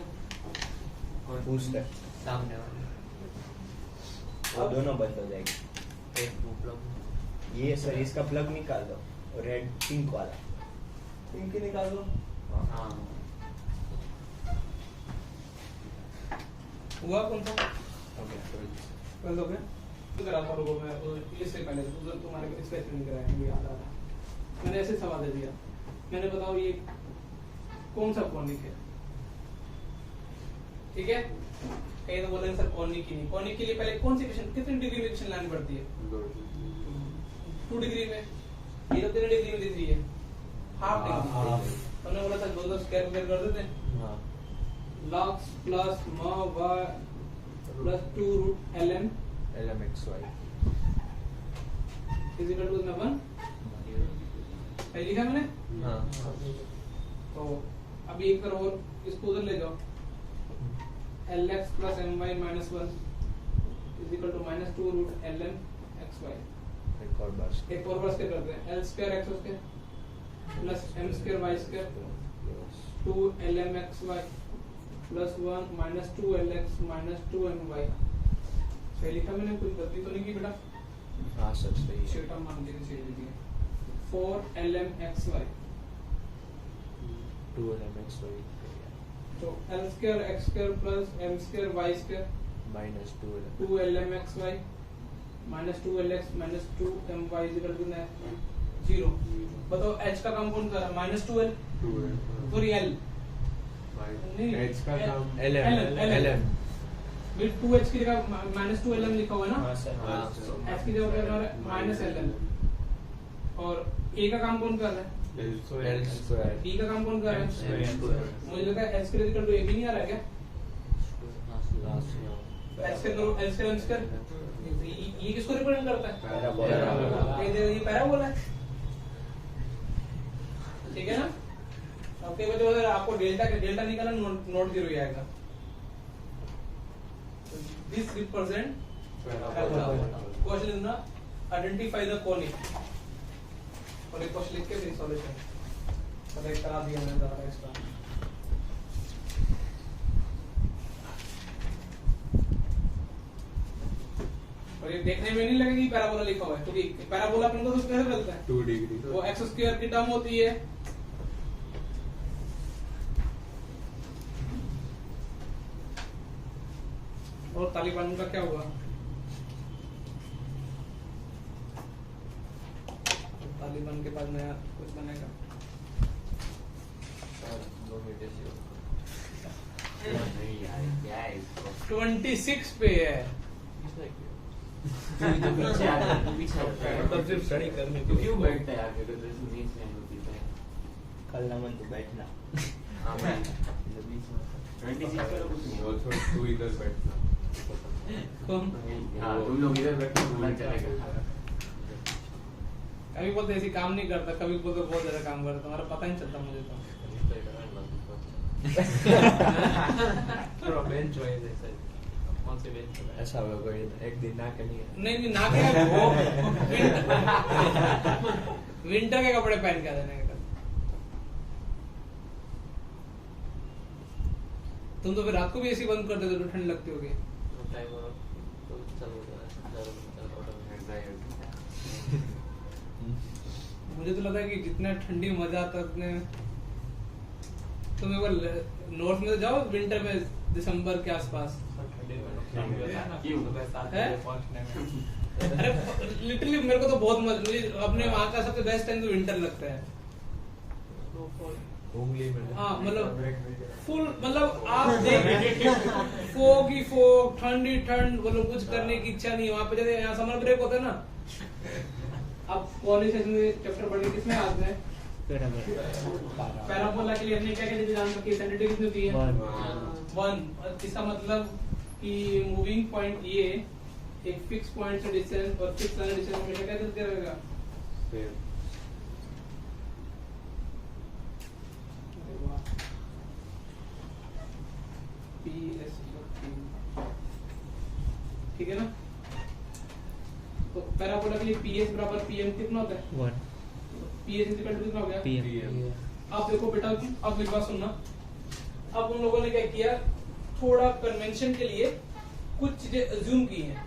बूस्टर सामने वाले वो दोनों बंद हो जाएगी। एक प्लग ये सर इसका प्लग निकाल दो, रेड पिंक वाला। इनकी निकाल दो। हाँ हुआ कौन सा? ओके कौन सा हो गया? तो करा था लोगों में वो इससे पहले उधर तुम्हारे को स्पेस नहीं कराया, मुझे याद आ रहा। मैंने ऐसे सवाल दे दिया, मैंने बताओ ये कौन सा कॉनिक है, ठीक है? कहीं तो बोलेंगे सर कॉनिक ही नहीं, कॉनिक के लिए पहले कौन सी इक्वेशन कितनी डिग्री में इक्वेशन लानी पड़ती है? 2 डिग्री में, ये तो 3 डिग्री में दिख रही है, हाफ डिग्री। हमने बोला था 2 स्क्वायर कर देते हैं, हाँ log plus M y plus 2 root ln LMXY is equal to 1। पहले लिखा मैंने, हाँ तो अब एक करो और इसको उधर ले जाओ, lx plus my minus 1 is equal to -2 root ln xy। एक और बार एक और बार करते हैं, l square x square plus m square y square 2 lm xy plus 1 -2 lx minus 2 my। सही लिखा मैंने, कुछ गलती तो नहीं की बेटा? हाँ सर सही है। शेटा मान के सही लिखी है। 4 lm xy 2 LMXY तो l square x square plus m square y square -2 2 lm xy minus 2 lx minus 2 my is equal to 0। बताओ h का काम कौन कर रहा है? -2l सॉरी l नहीं H का काम lm विद 2h की जगह -2lm लिखा हुआ है ना, हाँ सर हाँ h की जगह हमारा -lm। और a का काम कौन कर रहा है? L स्क्वायर b का काम कौन कर रहा है? मुझे लगता है h के इक्वल टू a भी नहीं आ रहा है क्या? h के अंदर l स्क्वायर m स्क्वायर, ये किसको रिप्रेजेंट करता है? पैराबोला। ये पैराबोला है, ठीक है ना? अब कई बच्चों अगर आपको डेल्टा निकालना नोट 0 ही आएगा। दिस रिप्रेजेंट क्वेश्चन इज ना आइडेंटिफाई द कॉनिक, और एक क्वेश्चन लिख के फिर सॉल्यूशन मतलब एक करा दिया मैंने ज़्यादा एक्स्ट्रा। और ये देखने में नहीं लगेगी पैराबोला लिखा हुआ है, क्योंकि पैराबोला अपन को तो कैसे मिलता है? 2 डिग्री वो एक्स स्क्वायर की टर्म होती है, और तालिबान का क्या हुआ? तालिबान के बाद नया कुछ बनेगा। 2 मीटर से नहीं यार क्या है इसको 26 पे है। तू पीछे आ जा, तू पीछे आ जा। मतलब सिर्फ स्टडी करने तू क्यों बैठता है आगे तो जैसे बीच में होती है। कल ना मन तो बैठना हाँ मैं 26 करो कुछ नहीं। वो छोड़ तू इधर बैठना कौन? हाँ तुम लोग इधर बैठो पता चलेगा। कभी बोलते ऐसी काम नहीं करता, कभी बोलते बहुत ज्यादा काम करता, तुम्हारा पता नहीं चलता मुझे तो। थोड़ा बेंच वाइज ऐसा कौन से बेंच पे ऐसा होगा कोई एक दिन ना के लिए नहीं नहीं, ना क्या वो विंटर के कपड़े पहन के आ जाने का। तुम तो फिर रात को भी एसी बंद कर देते तो ठंड लगती होगी। टाइम और तो चलो मुझे तो लगता है कि जितना ठंडी मजा आता है उतने तुम एक बार नॉर्थ में तो जाओ विंटर में, दिसंबर के आसपास। क्यों? है? अरे लिटरली मेरे को तो बहुत मजा, मुझे अपने वहाँ का सबसे बेस्ट टाइम तो विंटर लगता है। उंगली में हाँ मतलब फुल, मतलब आप देख फोग ही फोग, ठंड ही ठंड, मतलब कुछ करने की इच्छा नहीं वहाँ पे। जैसे यहाँ समर ब्रेक होता है ना, अब कॉलेज सेशन में चैप्टर पढ़ने किसमें आते हैं? पैराबोला के लिए हमने क्या क्या जान रखी है? सेंसिटिविटी कितनी होती है? 1। इसका मतलब कि मूविंग पॉइंट ये एक फिक्स पॉइंट से डिस्टेंस और फिक्स लाइन डिस्टेंस हमेशा क्या चलते रहेगा? ठीक है ना? तो पैराबोला के लिए PS बराबर PM कितना होता है? 1 PS इक्वल टू कितना हो गया? PM अब देखो बेटा, अब मेरी बात सुनना। अब उन लोगों ने क्या किया, थोड़ा कन्वेंशन के लिए कुछ चीजें अज्यूम की हैं।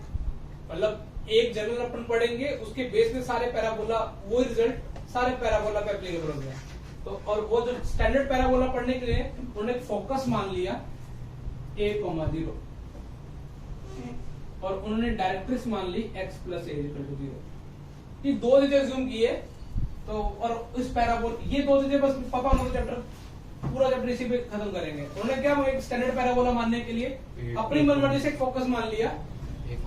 मतलब एक जनरल अपन पढ़ेंगे, उसके बेस में सारे पैराबोला, वो रिजल्ट सारे पैराबोला पे एप्लीकेबल हो गया। तो और वो जो स्टैंडर्ड पैराबोला पढ़ने के लिए उन्होंने फोकस मान लिया a,0 और उन्होंने डायरेक्ट्रिक्स मान ली x + a = 0। ये दो चीजें अज्यूम की है। तो और इस पैराबोल, ये दो चीजें बस पता होना तो चैप्टर पूरा चैप्टर इसी पे खत्म करेंगे। उन्होंने क्या, एक स्टैंडर्ड पैराबोला मानने के लिए अपनी मनमर्जी से फोकस मान लिया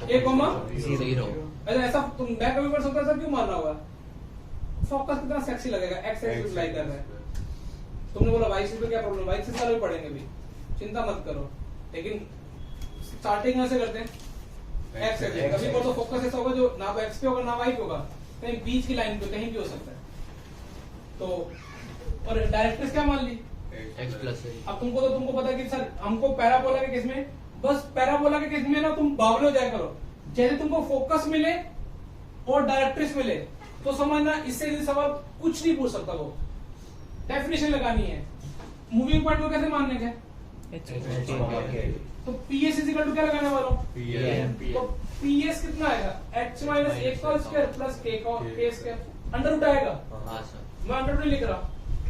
a,0। ऐसा तुम मैं कभी पढ़ सकता था, क्यों मान रहा होगा? फोकस कितना सेक्सी लगेगा, x एक्सिस लाई कर रहा है। तुमने बोला y एक्सिस पे क्या प्रॉब्लम? y एक्सिस वाला भी पढ़ेंगे भी, चिंता मत करो। लेकिन स्टार्टिंग में से करते हैं x एक्सिस। कभी को तो फोकस ऐसा होगा जो ना तो x पे होगा ना y पे होगा, कहीं बीच की लाइन पे कहीं भी हो सकता है। तो और डायरेक्ट्रिक्स क्या मान ली? x + a। अब तुमको पता है कि सर हमको पैराबोला के केस में, बस पैराबोला के केस में ना तुम बावले हो जाया करो। जैसे तुमको फोकस मिले और डायरेक्ट्रिक्स मिले तो समझना इससे सवाल कुछ नहीं पूछ सकता। वो डेफिनेशन लगानी है। मूविंग पॉइंट को कैसे मानने का? तो PS = क्या लगाने वाला हूँ? तो PS कितना आएगा? x - 1² + k², अंडर रूट आएगा। मैं अंडर रूट नहीं लिख रहा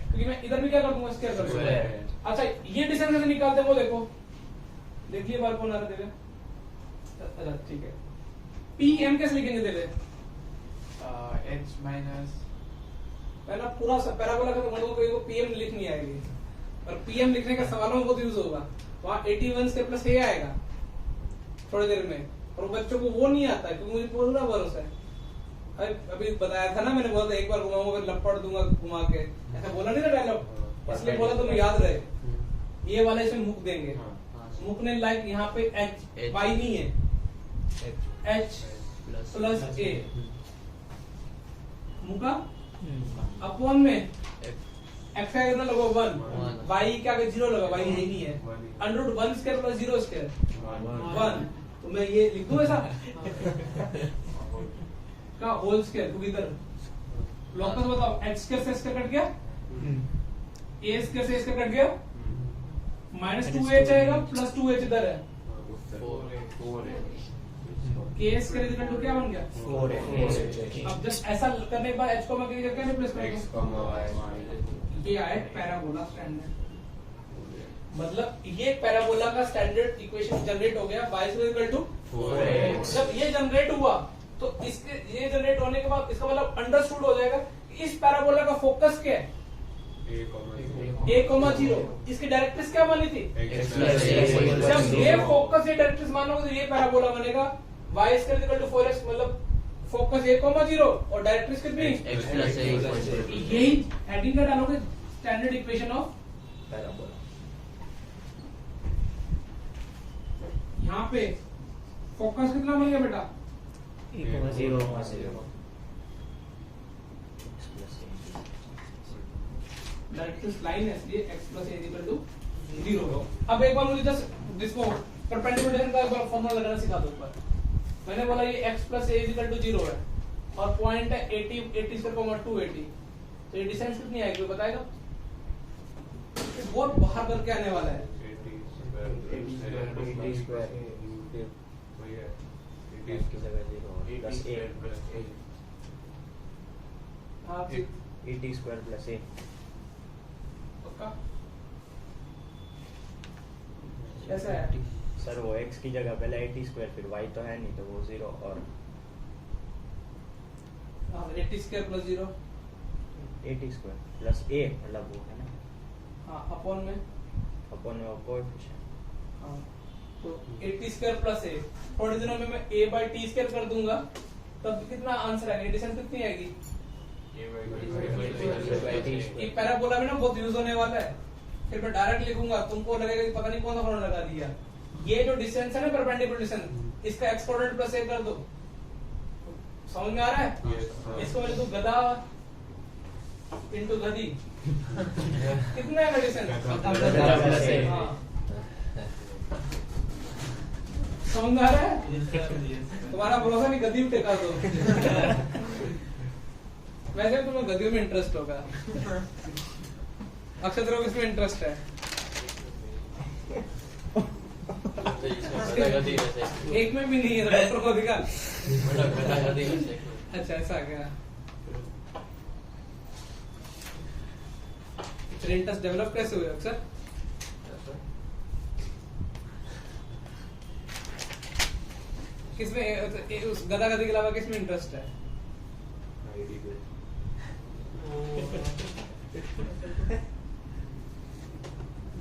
क्योंकि मैं इधर भी क्या कर दूंगा, स्क्वायर कर दूंगा। अच्छा ये डिस्टेंस कैसे निकालते हैं वो देखो, देखिए बार कौन आ रहा है। अच्छा ठीक है, PM कैसे लिखेंगे? देखे h minus पहला पूरा पैराबोला का तो मतलब कोई को PM लिख नहीं आएगी, और PM लिखने का सवालों में बहुत यूज होगा। वहाँ 81 के + a आएगा थोड़ी देर में, और बच्चों को वो नहीं आता है क्योंकि मुझे पूरा भरोसा है। अभी बताया था ना मैंने, बोला था एक बार घुमाऊंगा फिर लपड़ दूंगा घुमा के, ऐसा बोला नहीं था डायलॉग, इसलिए बोला तुम्हें याद रहे। ये वाले इसमें मुक देंगे, मुकने लाइक यहाँ पे h y नहीं है, h + a मुका अपॉन में x का कितना लगा 1, y का 0 लगा, y है नहीं है, √1² + 0² 1। तो मैं ये लिख दूं ऐसा का होल स्क्वायर, क्योंकि इधर लॉकस बताओ, x² से x कट गया, a² से a कट गया, -2h आएगा + 2h इधर है, 4h क्या बन गया 4h। अब जस्ट ऐसा करने के बाद h को मैं क्या रिप्लेस करूंगा, ये आए पैराबोला स्टैंडर्ड। मतलब ये पैराबोला का स्टैंडर्ड इक्वेशन जनरेट हो गया, y = 4x। जब ये जनरेट हुआ तो इसके ये जनरेट होने के बाद इसका मतलब अंडरस्टूड हो जाएगा कि इस पैराबोला का फोकस क्या है, a,0 इसकी डायरेक्ट्रिक्स क्या मानी थी? जब ये फोकस ये डायरेक्ट्रिक्स मानोगे तो ये पैराबोला बनेगा y square equal to 4x, मतलब फोकस a,0 और डायरेक्ट्रिक्स कितनी? यही हेडिंग का डालोगे स्टैंडर्ड इक्वेशन ऑफ पैराबोला। यहाँ पे फोकस कितना बन गया बेटा? 0,0 डायरेक्ट्रिक्स लाइन है इसलिए x plus a equal to 0। अब एक बार मुझे जस्ट इसको परपेंडिकुलर का एक बार फॉर्मूला लगाना सिखा दो। ऊपर मैंने बोला ये x plus a equal to 0 है और पॉइंट है 80 280, तो ये डिस्टेंस कितनी आएगी बताएगा? ये बहुत बाहर करके आने वाला है। 80 स्क्वायर की जगह 0 प्लस a हाँ 80 स्क्वायर प्लस a पक्का कैसा है? सर वो x की जगह पहले 80 स्क्वायर फिर y तो है नहीं तो वो 0 और 80 square plus 0 80 square plus a मतलब वो है ना हाँ अपॉन में अपन में कोएफिशिएंट। हाँ तो 80 स्क्वायर प्लस a, थोड़े दिनों में मैं a बाई टी स्क्वायर कर दूंगा तब कितना आंसर आएगा? डिस्टेंस कितनी आएगी? ये पैराबोला में ना बहुत यूज होने वाला है, फिर मैं डायरेक्ट लिखूंगा तुमको लगेगा कि पता नहीं कौन सा फॉर्मूला लगा दिया। ये जो डिस्टेंस है ना परपेंडिकुलर डिस्टेंस, इसका एक्सपोनेंट प्लस a कर दो। समझ में आ रहा है? इसको मैं लिखूं गधा इनटू गधी कितना है डिस्टेंस? हाँ समझ में आ रहा है? तुम्हारा भरोसा नहीं, गद्दी पे टेका दो। वैसे तुम्हें गद्दियों में इंटरेस्ट होगा, अक्षय को इसमें इंटरेस्ट है। एक में भी नहीं है डॉक्टर को दिखा। अच्छा ऐसा क्या? इंटरेस्ट डेवलप कैसे हुए अक्षर? किसमें उस गधा गधी के अलावा किसमें इंटरेस्ट है?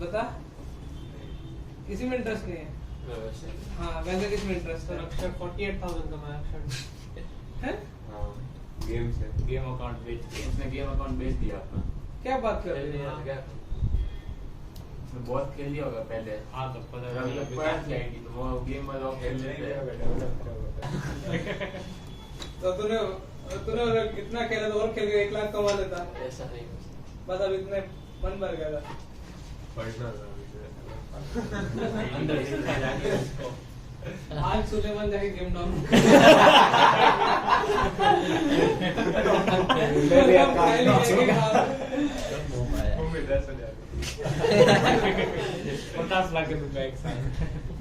बता, किसी में इंटरेस्ट नहीं है। हाँ वैसे किसमें इंटरेस्ट है? अक्षर 48,000 कमाया अक्षर है? गेम से गेम अकाउंट बेच दिया। उसने गेम अकाउंट बेच दिया अपना। क्या बात कर रहे हो? उसने बहुत खेल लिया होगा पहले। हाँ तो पता अभी है तक पढ़ के आएगी तो वो गेम वाला खेल लेते हैं। तो तूने अगर कितना खेला तो और खेल के 1 लाख कमा लेता। ऐसा नहीं बस अब इतने मन भर गया था। पढ़ना था आज सुलेमान जाके गेम डाउन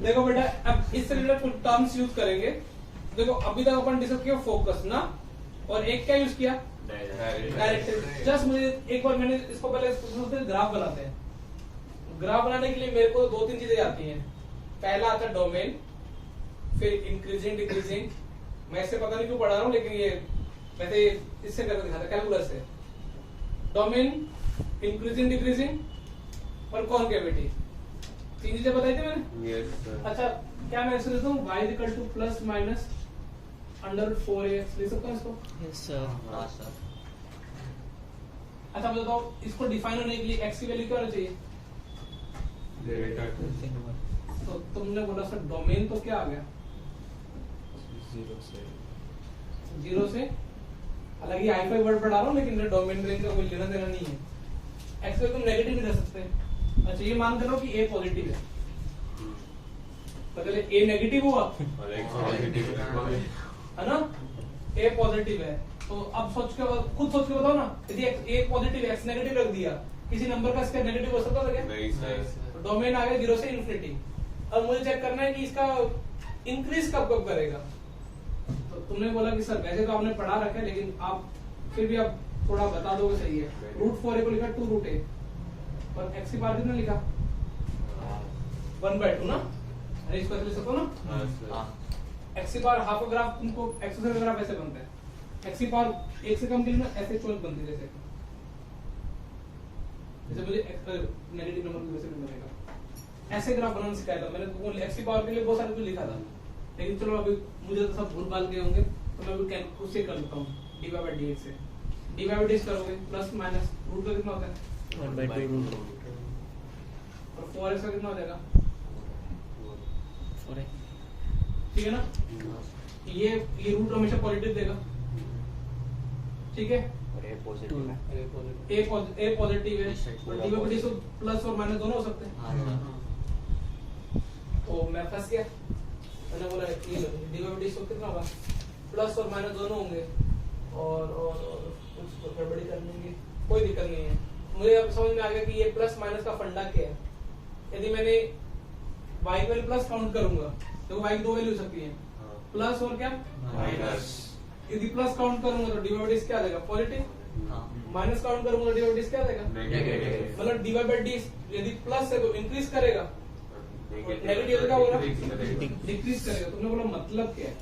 देखो बेटा अब इस रिलेटेड कुछ टर्म्स यूज करेंगे। देखो अभी तक अपन डिस्कस किया फोकस ना, और एक क्या यूज किया? डायरेक्ट। जस्ट मुझे एक बार मैंने इसको पहले ग्राफ बनाते हैं। ग्राफ बनाने के लिए मेरे को 2-3 चीजें आती हैं। पहला आता है डोमेन, फिर इंक्रीजिंग डिक्रीजिंग। मैं इससे पता नहीं क्यों पढ़ा रहा हूँ, लेकिन ये वैसे इससे करके दिखाता कैलकुलस से। डोमेन, इंक्रीजिंग डिक्रीजिंग और कॉनकेविटी, 3 चीजें बताई थी मैंने। अच्छा क्या मैं ऐसे देता हूँ y equal two plus minus √4ax ले सकता हूँ इसको? Yes sir. हां सर। अच्छा बताओ इसको डिफाइन होने के लिए x की वैल्यू क्या होनी चाहिए? तो तुमने बोला सर डोमेन तो क्या आ गया? 0 से हालांकि हाई-फाई वर्ड पढ़ा रहा हूँ, लेकिन डोमेन रेंज का कोई लेना देना नहीं है। x को तुम नेगेटिव नहीं रख सकते। अच्छा ये मान लो कि a पॉजिटिव है, तो चले a नेगेटिव हुआ है ना, a पॉजिटिव है। तो अब खुद सोच के बताओ ना, यदि a पॉजिटिव x नेगेटिव रख दिया, किसी नंबर का इसका नेगेटिव हो सकता था क्या? नहीं सर। तो डोमेन आ गया 0 से इन्फिनिटी। अब मुझे चेक करना है कि इसका इंक्रीज कब कब करेगा। तो तुमने बोला कि सर वैसे तो आपने पढ़ा रखा है, लेकिन आप फिर भी आप थोड़ा बता दोगे सही है। √4a को लिखा 2√a और x की पावर कितना लिखा? 1/2 ना, अरे इसको ऐसे लिख सकते हो ना। हां x की पावर हाफ का ग्राफ तुमको एक्सोसेल का ग्राफ ऐसे बनता है। x की पावर 1 से कम के लिए ना ऐसे चोट बनती है, जैसे जैसे मुझे नेगेटिव नंबर की वजह से भी बनेगा। ऐसे ग्राफ बनाना सिखाया था मैंने तुमको, एक्स की पावर के लिए बहुत सारे कुछ लिखा था, लेकिन चलो अभी मुझे तो सब भूल भाल गए होंगे, तो मैं अभी खुद से कर लेता हूँ। dy/dx से dy/dx करोगे प्लस माइनस रूट का कितना होता है 1/2 और 4x का कितना हो जाएगा, 4x। ठीक है ना। ये रूट हमेशा पॉजिटिव देगा, ठीक है। और ये पॉजिटिव है। ए पॉजिटिव है और dy/dx तो प्लस और माइनस दोनों हो सकते हैं। तो मैं फंस गया, मैंने बोला ये dy/dx तो कितना होगा, प्लस और माइनस दोनों होंगे और कुछ गड़बड़ी करनी है, कोई दिक्कत नहीं है। मुझे अब समझ में आ गया कि ये प्लस माइनस का फंडा क्या है। यदि मैंने y की वैल्यू प्लस काउंट करूंगा तो y की दो वैल्यू हो सकती है, प्लस और क्या माइनस। यदि प्लस काउंट करूंगा तो dy/dx क्या आ जाएगा पॉजिटिव, माइनस काउंट करूंगा तो dy/dx क्या आ जाएगा नेगेटिव। मतलब dy/dx यदि प्लस है तो इंक्रीज करेगा, नेगेटिव का होगा डिक्रीज करेगा। तुमने बोला मतलब क्या है,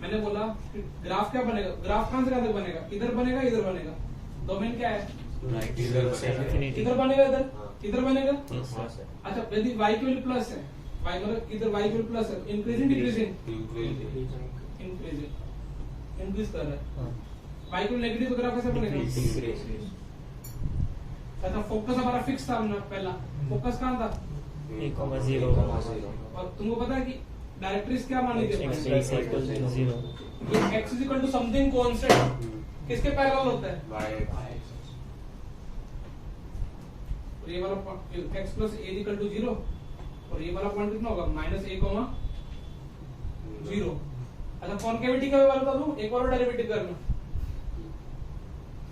मैंने बोला कि ग्राफ क्या बनेगा, ग्राफ कहां से कहां तक बनेगा, इधर बनेगा इधर बनेगा, डोमेन क्या है इधर बनेगा इधर बनेगा। अच्छा यदि y की वैल्यू प्लस है, y मतलब इधर y की वैल्यू प्लस है, इंक्रीजिंग डिक्रीजिंग इंक्रीज कर रहा है। y की वैल्यू नेगेटिव तो ग्राफ कैसे बनेगा। अच्छा फोकस हमारा फिक्स था हमने पहला, फोकस कहां था 1,0 और तुमको पता है कि डायरेक्ट्रिक्स क्या मानी थी, x = 0। ये x = समथिंग कांस्टेंट किसके पैरेलल होता है, तो ये वाला x + a = 0 और ये वाला पॉइंट कितना होगा -a, 0। अच्छा कॉन्केविटी का भी वाला बता दूं, एक और डेरिवेटिव करना,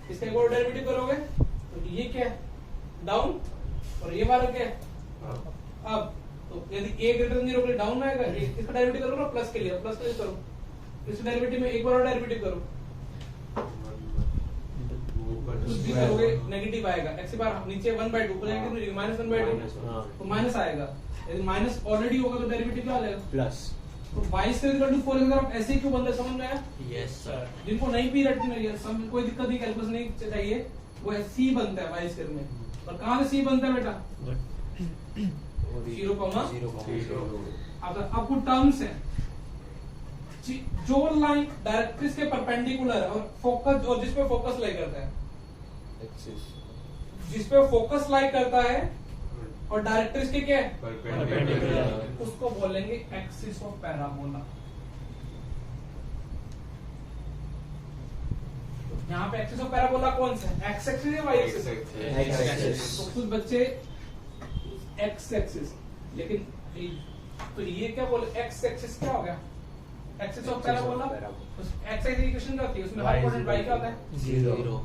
इसका एक और डेरिवेटिव करोगे तो ये क्या है डाउन और ये वाला क्या है अब। तो यदि a > 0 के लिए डाउन आएगा, इसका डेरिवेटिव करो ना प्लस के लिए करो, इस डेरिवेटिव में एक और डेरिवेटिव करो, कुछ भी करोगे नेगेटिव आएगा। x की बार नीचे 1/2 ऊपर जाएगा तो -1/2 तो माइनस आएगा, यदि माइनस ऑलरेडी होगा तो डेरिवेटिव क्या आ जाएगा प्लस। तो y = 4 अगर आप ऐसे ही क्यों बंदे समझ में आया। Yes sir. जिनको नहीं भी रटनी है समझ कोई दिक्कत नहीं, कैलकुलस नहीं चाहिए, वो c बनता है y² में। और कहां से c बनता है बेटा 0, अब कुछ टर्म्स हैं जो लाइन डायरेक्ट्रिक्स के परपेंडिकुलर है और फोकस और जिस पे फोकस लाई करता है, जिस पे फोकस लाई करता है और डायरेक्ट्रिक्स के क्या है परपेंडिकुलर। उसको बोलेंगे एक्सिस ऑफ पैराबोला। यहाँ पे एक्सिस ऑफ पैराबोला कौन सा है, एक्स एक्सिस या वाई एक्सिस। तो कुछ बच्चे एक्स एक्सिस, लेकिन तो ये क्या बोले एक्स एक्सिस क्या हो गया, axis of parabola. X axis equation क्या होती है, उसमें हाइपोटेन्यूज y क्या होता है 0।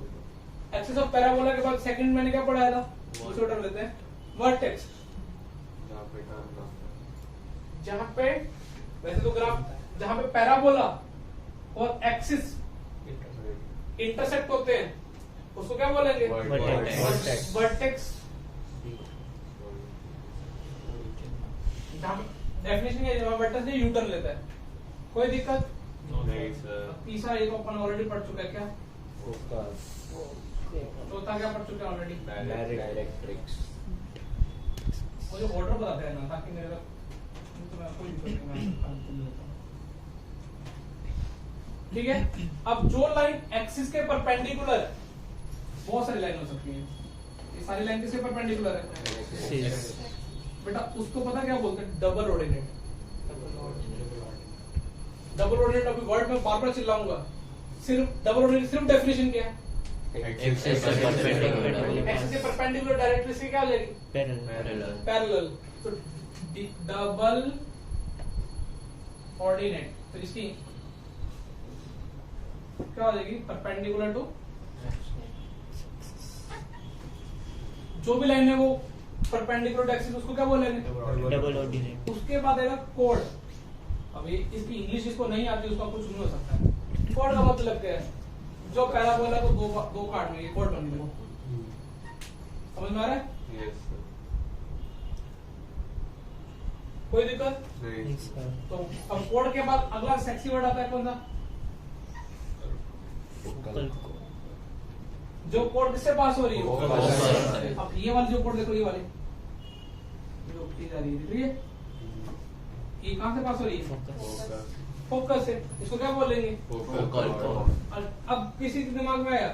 एक्सिस ऑफ पैराबोला के बाद सेकंड मैंने क्या पढ़ाया था, उसे उठा लेते हैं वर्टेक्स, जहां पे वैसे तो ग्राफ जहां पे पैराबोला और एक्सिस इंटरसेक्ट होते हैं उसको क्या बोलेंगे वर्टेक्स। वर्टेक्स। डेफिनेशन है जहां वर्टेक्स से यू टर्न लेता है, कोई दिक्कत नहीं सर। तीसरा ये तो अपन ऑलरेडी पढ़ चुका है, क्या चौथा क्या पढ़ चुके हैं ऑलरेडी, डायरेक्ट्रिक्स। मुझे ऑर्डर बताते हैं ना ताकि मेरा तो मैं कोई दिक्कत नहीं, मैं काम कर लेता हूं। ठीक है, अब जो लाइन एक्सिस के परपेंडिकुलर है, बहुत सारी लाइन हो सकती है, ये सारी लाइन किसके परपेंडिकुलर है बेटा, उसको पता क्या बोलते हैं डबल ऑर्डिनेट। डबल ऑर्डिनेट अभी वर्ड में बार बार चिल्लाऊंगा, सिर्फ डबल ऑर्डिनेट सिर्फ डेफिनेशन क्या है, एक्सिस से परपेंडिकुलर। एक्सिस से परपेंडिकुलर डायरेक्ट्रिक्स की क्या हो जाएगी पैरेलल। पैरेलल। तो डबल ऑर्डिनेट तो इसकी क्या हो जाएगी परपेंडिकुलर टू, जो भी लाइन है वो परपेंडिकुलर टू एक्सिस, उसको क्या बोलेंगे डबल ऑर्डिनेट। उसके बाद आएगा कोड। अब ये इसकी इंग्लिश इसको नहीं आती उसका कुछ नहीं हो सकता है। कोड का मतलब क्या है, जो पैराबोला को दो पार्ट में ये कोड बन गया, समझ में आ रहा है, यस सर। कोई दिक्कत। नहीं तो अब कोड के बाद अगला सेक्सी वर्ड आता है कौन सा, जो कोड किससे पास हो रही है? Focus से। अब ये वाली जो कोड देखो, ये वाली जो जा रही है, ठीक है, ये कहां से पास हो रही है? फोकस से। इसको क्या बोलेंगे? फोकल को। और अब किसी के दिमाग में आया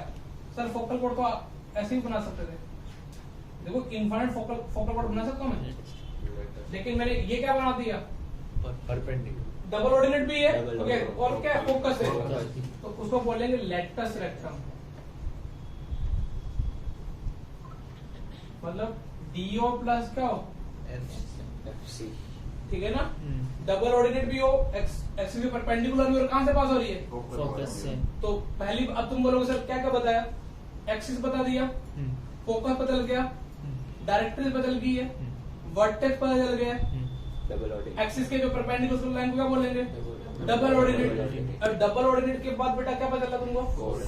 सर फोकल कोड तो ऐसे ही बना सकते थे। देखो इनफाइनाइट फोकल कोड बना सकता हूं मैं, लेकिन मैंने ये क्या बना दिया? परपेंडिकुलर। डबल ऑर्डिनेट भी है, Double ओके, ordinate। और क्या है? फोकस है। Focus। तो उसको बोलेंगे लेटस रेक्टम, मतलब डीओ प्लस क्या हो, FC। ठीक है ना? डबल ऑर्डिनेट भी हो, एक्सिस भी परपेंडिकुलर भी, और कहां से पास हो रही है? फोकस से। तो पहली अब तुम बोलोगे सर क्या क्या बताया? एक्सिस बता दिया, फोकस बदल गया, डायरेक्ट्रिस बदल गई है, वर्टेक्स पता चल गया है, डबल ऑर्डिनेट। एक्सिस के जो परपेंडिकुलर लाइन को क्या बोलेंगे? Double ordinate. और डबल ऑर्डिनेट के बाद बेटा क्या पता चला तुमको?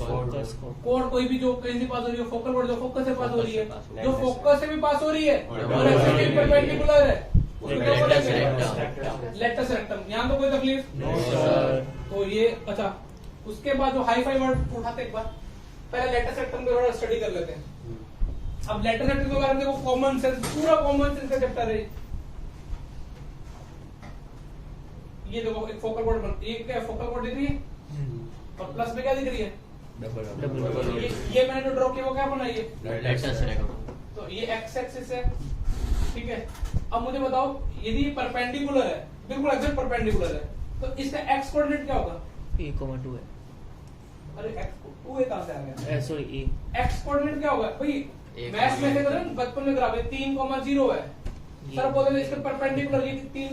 फोकस को। कोड कोई भी जो कहीं से पास हो रही है, फोकल कोड जो फोकस से पास हो रही है, Focus। जो फोकस से भी पास हो रही है और और एक्सिस के परपेंडिकुलर है, उसको क्या Latus बोलेंगे? rectum। Latus rectum. यहाँ तो कोई तकलीफ? No sir. तो ये अच्छा, उसके बाद जो हाई फाई वर्ड उठाते एक बार, पहले लेटस रेक्टम को थोड़ा स्टडी कर लेते हैं। अब लेटस रेक्टम के बारे में देखो, कॉमन सेंस, पूरा कॉमन सेंस का चैप्टर है ये। देखो एक फोकल कोड बन, ये क्या फोकल कोड दिख रही है, और प्लस में क्या दिख रही है? डबल ये मैंने जो ड्रॉ किया वो क्या बनाई है? Latus rectum. तो ये एक्स एक्सिस है, ठीक है। अब मुझे बताओ यदि ये परपेंडिकुलर है, बिल्कुल एग्जैक्ट परपेंडिकुलर है, तो इसका एक्स कोऑर्डिनेट क्या होगा? E,2 है। अरे एक्स को कहां से आ गया? Sorry E। एक्स कोऑर्डिनेट क्या होगा भाई? एक मैथ्स में से comma- करें ना, बचपन में करा 3,0 है। सर बोलते थे इसके परपेंडिकुलर ये 3,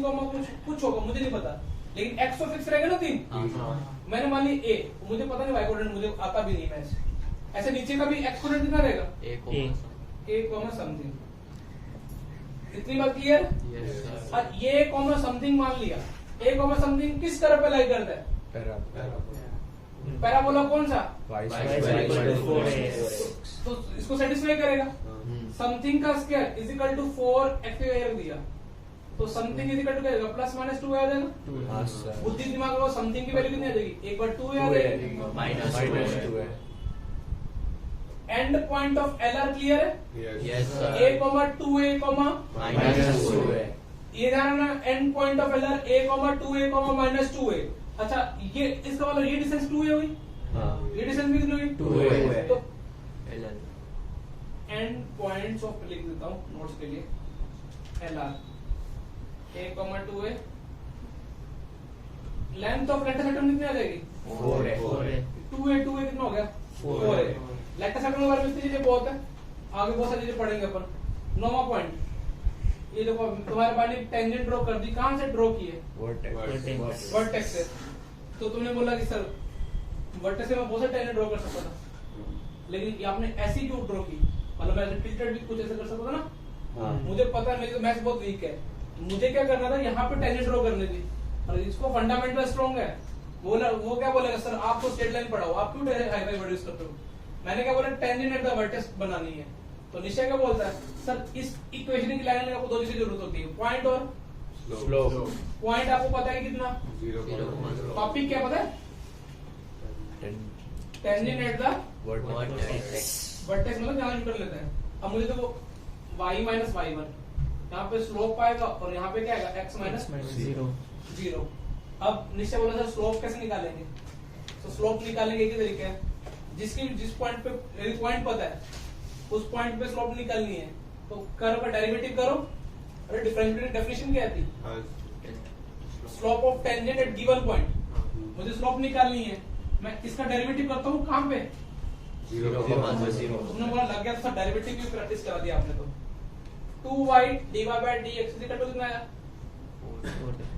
कुछ होगा, मुझे नहीं पता, लेकिन एक्स तो फिक्स रहेगा ना 3। मैंने मान ली ए, मुझे पता नहीं वाई कोऑर्डिनेट, मुझे आता भी नहीं मैथ्स। ऐसे नीचे का भी एक्स कोऑर्डिनेट कितना रहेगा? ए कॉमा समथिंग। इतनी बात क्लियर? और ये कॉमा समथिंग मान लिया, ए कॉमा समथिंग किस तरफ पे लाई करता है? पैराबोला कौन सा? तो इसको सेटिस्फाई करेगा। समथिंग का square is equal to 4x रख दिया, तो समथिंग इज इक्वल टू क्या आएगा? प्लस माइनस 2 आ जाएगा। बुद्धि दिमाग में समथिंग की वैल्यू कितनी आ जाएगी? एक बार 2 आ जाएगी। माइनस 2 है। End point of L R clear है? Yes sir. a 2a minus 2 है। ये ध्यान रखना, end point of L R a 2a अच्छा, ये इसका मतलब ये डिस्टेंस 2a हुई, ये डिस्टेंस भी कितनी हुई? 2a है। तो एंड पॉइंट्स ऑफ, लिख देता हूँ नोट्स के लिए, L R a 2a, length of latus rectum कितनी आ जाएगी? 4 है। 2a कितना हो गया? 4 है। लेटस रेक्टम के बारे में इतनी चीजें बहुत है, आगे बहुत सारी चीजें पढ़ेंगे अपन। 9वां पॉइंट, ये देखो तुम्हारे पास ने टेंजेंट ड्रॉ कर दी, कहां से ड्रॉ की है? वर्टेक्स से। तो तुमने बोला कि सर वर्टेक्स से मैं बहुत सारे टेंजेंट ड्रॉ कर सकता था, लेकिन ये आपने ऐसी क्यों ड्रॉ की? मतलब मैं टिल्टेड भी कुछ ऐसे कर सकता था ना। मुझे पता है मेरी मैथ्स बहुत वीक है, मुझे क्या करना था, यहाँ पे टेंजेंट ड्रॉ करनी थी, और इसको फंडामेंटल स्ट्रॉन्ग है। वो क्या बोलेगा, सर आप तो स्ट्रेट लाइन पढ़ाओ, आप क्यों हाई फाई वर्ड यूज करते हो? मैंने क्या बोला, टेंजेंट एट द वर्टेक्स बनानी है। तो निश्चय क्या बोलता है, सर इस इक्वेशन की लाइन में आपको दो चीजें की जरूरत होती है, पॉइंट और स्लोप। पॉइंट। आपको पता है कितना? टॉपिक क्या पता है? टेंजेंट एट द वर्टेक्स, मतलब यहाँ कर लेते हैं। अब मुझे तो वो y माइनस y1, यहाँ पे स्लोप आएगा और यहाँ पे क्या आएगा? x minus 0। अब निश्चय बोला सर स्लोप कैसे निकालेंगे? तो स्लोप निकालेंगे एक ही तरीके है, जिस पॉइंट पे, यदि पॉइंट पता है उस पॉइंट पे स्लोप निकालनी है, तो कर्व का डेरिवेटिव करो। अरे डिफरेंशिएट डेफिनेशन क्या आती? Slope of tangent at given point. मुझे स्लोप निकालनी है, मैं इसका डेरिवेटिव करता हूँ कहाँ पे? 0,0। तुमने बोला लग गया तो डेरिवेटिव की प्रैक्टिस करा दिया आपने। तो 2y dy/dx इक्वल टू कितना आया?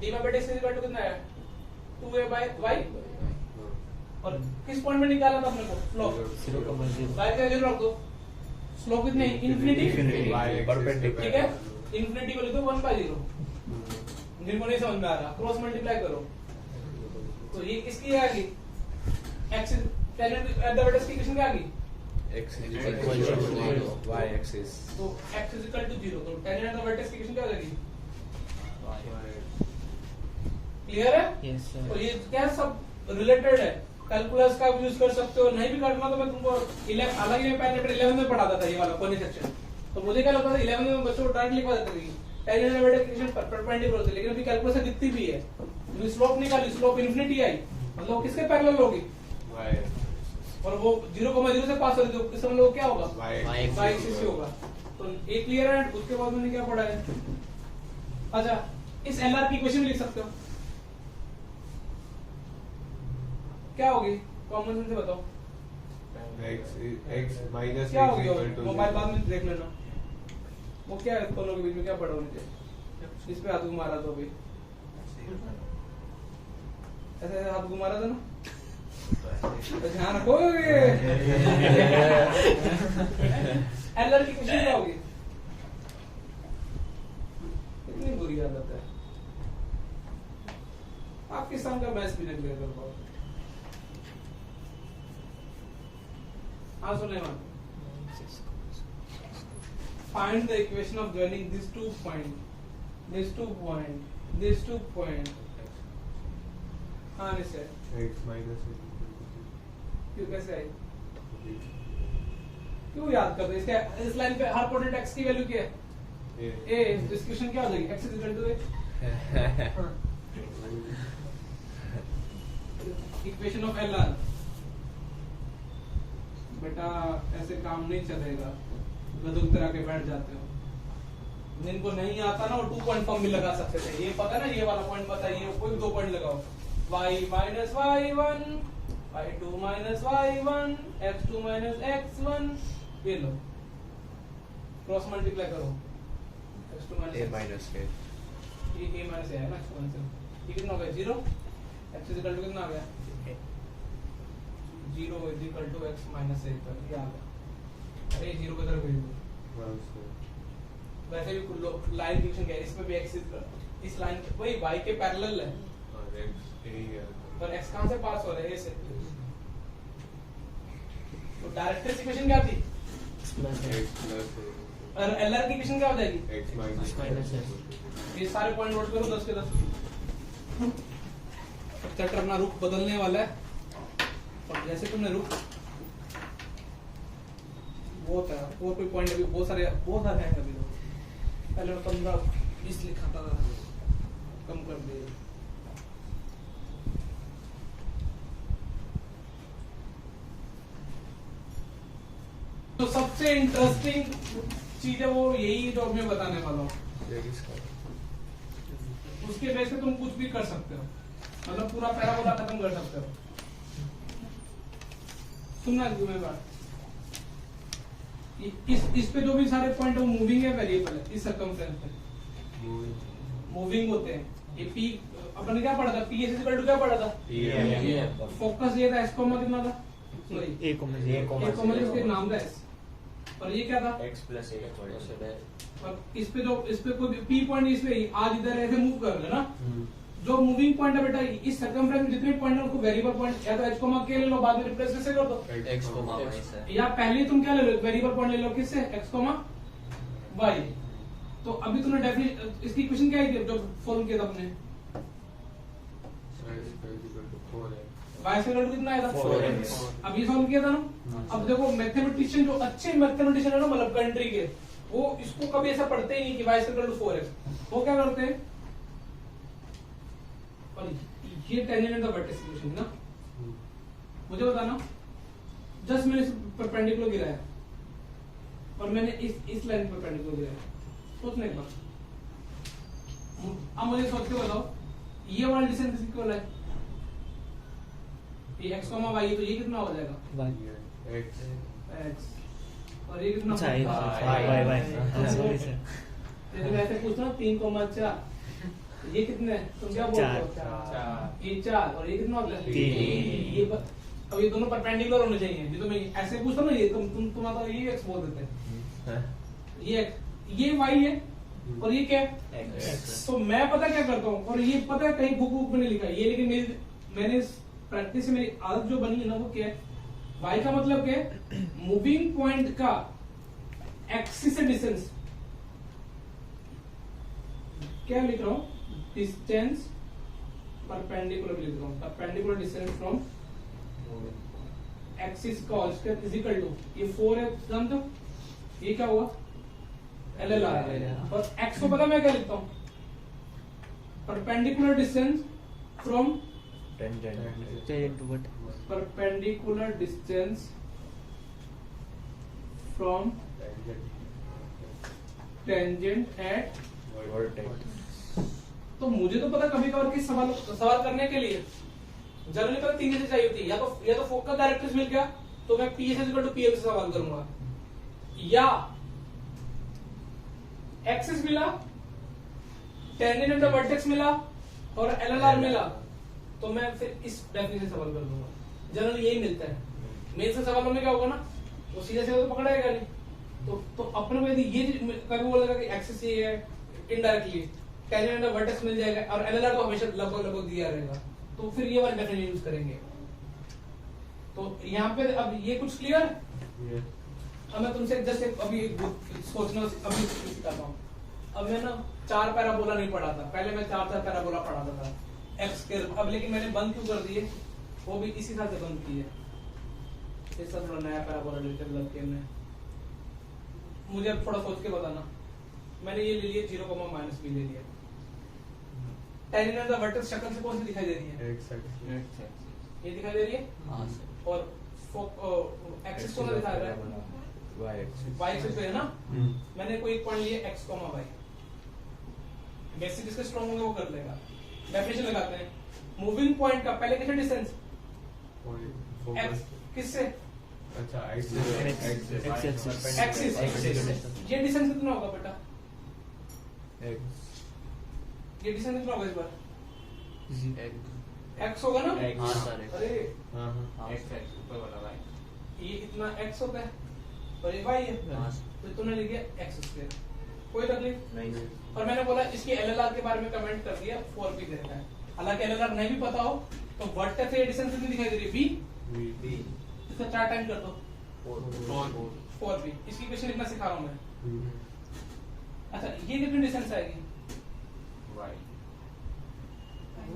dy/dx इक्वल टू कितना आया? 2a/y। और किस पॉइंट में निकाला था अपने को? स्लोप 0,0। y का 0 रख दो। स्लोप कितने? इन्फिनिटी, ठीक है। इन्फिनिटी को लिख दो 1/0। जिनको नहीं समझ में आ रहा क्रॉस मल्टीप्लाई करो, तो ये किसकी आ गई? x tangent at the vertex की इक्वेशन क्या आ गई? X is equal to 0, y axis। तो x इज इक्वल टू 0, तो टेंजेंट एट द वर्टेक्स की इक्वेशन क्या हो जाएगी? क्लियर है? यस तो सर। ये क्या सब रिलेटेड है। कैलकुलस का यूज कर सकते हो, नहीं भी करना तो मैं तुमको 11 हालांकि मैं पहले 11 में पढ़ाता था ये वाला कोनी सेक्शन, तो मुझे क्या लगता था 11 में बच्चों को डायरेक्ट लिखवा देते थे tan इनवर्टेड इक्वेशन परपेंडिकुलर होती है, लेकिन अभी कैलकुलस दिखती भी है, तुमने स्लोप निकाली, स्लोप इन्फिनिटी आई, मतलब किसके पैरेलल होगी, और वो 0,0 से पास हो रही है, इसका मतलब क्या होगा, y एक्सिस होगा। तो ये क्लियर है। उसके बाद मैंने क्या पढ़ा है, अच्छा इस एलआर की इक्वेशन लिख सकते हो, क्या होगी, कॉमन सेंस से बताओ x minus क्या x होगी, equal to मोबाइल 0. बाद में देख लेना, वो क्या है दोनों के बीच में क्या पड़ा होना चाहिए, इस पे हाथ घुमा रहा था अभी, ऐसे हाथ घुमा रहा था ना, तो ध्यान रखो एलआर की इक्वेशन क्या होगी, इतनी बुरी आदत है आपके सामने का मैच भी नहीं क्लियर कर पाओ। हाँ Suleman, find the equation of joining these 2 points, these 2 point, these 2 point। हाँ निश्चय, x minus x equal to क्यों कैसे आई, 0. क्यों याद करते हो, इसके इस लाइन पे हर कोऑर्डिनेट x की वैल्यू क्या है, A. a, तो इसकी इक्वेशन क्या हो जाएगी, x is equal to a, equation of LR. बेटा ऐसे काम नहीं चलेगा, गधों की तरह के बैठ जाते हो, जिनको नहीं आता ना वो 2 पॉइंट फॉर्म भी लगा सकते थे, ये पता ना, ये वाला पॉइंट पता है, ये कोई 2 पॉइंट लगाओ, y minus y1, y2 minus y1, x2 minus x1, ये लो क्रॉस मल्टीप्लाई करो, x2 minus a minus a ये a minus a है ना, x2 minus a, ये कितना हो गया 0, x is equal to कितना आ गया 0 is equal to x minus a पर ये आ गया, अरे 0 की तरफ भेज दो, 1 square. वैसे भी लाइन डिवीजन क्या है, इसमें भी x इस लाइन वही y के पैरेलल है, और x a है. पर x कहां से पास हो रहा है, a से, तो डायरेक्ट इक्वेशन क्या थी, x plus a. और एलआर की इक्वेशन क्या हो जाएगी, x minus minus x. a. ये सारे पॉइंट नोट करो 10 के 10। चैप्टर अपना रुख बदलने वाला है, और जैसे तुमने रुख बहुत है, और कोई पॉइंट अभी बहुत सारे हैं अभी, तो पहले मैं 15-20 लिखा था, कम कर दिए। तो सबसे इंटरेस्टिंग चीज है वो यही जो मैं बताने वाला हूँ, उसके बेस पे तुम कुछ भी कर सकते हो, मतलब पूरा पैराबोला खत्म कर सकते हो। सुनना मेरी बात, इस पे जो भी सारे पॉइंट वो मूविंग है वेरिएबल है, इस सर्कमफ्रेंस पे मूविंग होते हैं। ये पी अपन ने क्या पढ़ा था, पी इज इक्वल टू क्या पढ़ा था, फोकस ये था, एस कॉमा कितना था, सॉरी a comma इसके नाम था एस, और ये क्या था, x plus a और इस पे कोई पी पॉइंट इस पे आज इधर ऐसे मूव कर लेना, जो मूविंग पॉइंट है बेटा इस सर्कमफ्रेंस में जितने पॉइंट है उनको वेरिएबल पॉइंट या तो h कॉमा के ले लो, बाद में रिप्लेस कैसे कर दो, x comma y या पहले तुम क्या ले लो वेरिएबल पॉइंट ले लो, किससे, x कॉमा y। तो अभी तुमने डेफिनेशन इसकी इक्वेशन क्या है जो फॉर्म किया था आपने, y से इक्वल कितना आया था 4x। अब ये सॉल्व किया था ना। अब देखो मैथमेटिशियन जो अच्छे मैथमेटिशियन है ना, मतलब कंट्री के, वो इसको कभी ऐसा पढ़ते ही नहीं कि y से इक्वल टू 4x, वो क्या करते हैं, और ये टेंजेंट ऑफ वर्टेक्स इक्वेशन ना, मुझे बताना, जस्ट मैंने इस परपेंडिकुलर गिराया और मैंने इस लाइन पर परपेंडिकुलर गिराया, सोचने एक बार, अब मुझे सोच के बताओ ये वाला डिस्टेंस किसके इक्वल है, ये x y है, तो ये कितना हो जाएगा x, और ये कितना ऐसे पूछना 3,4, ये कितने हैं? तुम क्या बोलते हो, 4, ये 4 और ये कितना होता है 3। ये अब ये दोनों परपेंडिकुलर होने चाहिए, जो तो मैं ऐसे पूछता ना, ये तुम आता ये x बोल देते हैं, ये y है और ये क्या है x। तो मैं पता क्या करता हूँ, और ये पता है कहीं बुक में नहीं लिखा है ये, लेकिन मैंने प्रैक्टिस से मेरी आदत जो बनी है ना, वो क्या है, y का मतलब क्या है, मूविंग पॉइंट का एक्सिस से डिस्टेंस, क्या लिख रहा हूँ, डिस्टेंस परपेंडिकुलर लिख रहा हूँ, perpendicular distance from axis cos is equal to ये 4 है जानते हो, ये क्या हुआ LLR, और x को पता मैं क्या लिखता हूँ, perpendicular distance from perpendicular distance from tangent at तो मुझे तो पता कभी कभार किस सवाल करने के लिए जनरली पता तीन चीजें चाहिए होती है, या तो फोकस डायरेक्ट्रिक्स मिल गया तो मैं PS=PM से सवाल करूंगा, या एक्सिस मिला, टेंजेंट एट द वर्टेक्स मिला और LLR मिला तो मैं फिर इस डेफिनेशन से सवाल कर दूंगा। जनरली यही मिलता है। मेन से सवालों में क्या होगा ना, वो सीधे सीधे तो पकड़ाएगा नहीं, तो अपने को यदि ये कभी बोलेगा कि एक्सिस ये है indirectly tangent at the vertex मिल जाएगा और LLR तो हमेशा लगभग दिया रहेगा, तो फिर ये वाला डेफिनेशन यूज करेंगे। तो यहाँ पे अब ये कुछ क्लियर है? अब मैं तुमसे जस्ट अभी सोचना अभी सिखाता हूँ। अब मैं ना 4 पैराबोला नहीं पढ़ाता, पहले मैं 4 पैराबोला पढ़ाता था एक्स के, अब लेकिन मैंने बंद क्यों कर दिए, वो भी इसी साल से बंद किए। ये सब थोड़ा नया पैराबोला डेवलप किया मैं, मुझे अब थोड़ा सोच के बताना। मैंने ये ले लिया 0, -b ले लिया। टेंजेंट एट द वर्टेक्स शक्ल से कौन सी दिखाई दे रही है? ये दिखाई दे रही है। और एक्सिस कौन सा दिखा रहा है? y एक्सिस पे है ना। मैंने कोई एक पॉइंट लिया x, y। बेसिक जिसका स्ट्रांग होगा वो कर लेगा। डेफिनेशन लगाते हैं। मूविंग पॉइंट का पहले कितना डिस्टेंस? x किससे? अच्छा एक्सिस। ये डिस्टेंस कितना होगा बेटा? ये डिस्टेंस कितना होगा इस बार? x होगा ना? अरे ऊपर वाला भाई, ये इतना x होता है और ये y है, तो तुमने लिख दिया x²। कोई तकलीफ नहीं। और मैंने बोला इसकी LLR के बारे में कमेंट कर दिया 4b देता है। हालांकि LLR नहीं भी पता हो तो वर्टेक्स से डिस्टेंस कितनी दिखाई दे रही है? b। इसका 4 टाइम कर दो 4b। इसकी क्वेश्चन लिखना सिखा रहा हूं मैं। अच्छा ये कितनी डिस्टेंस आएगी?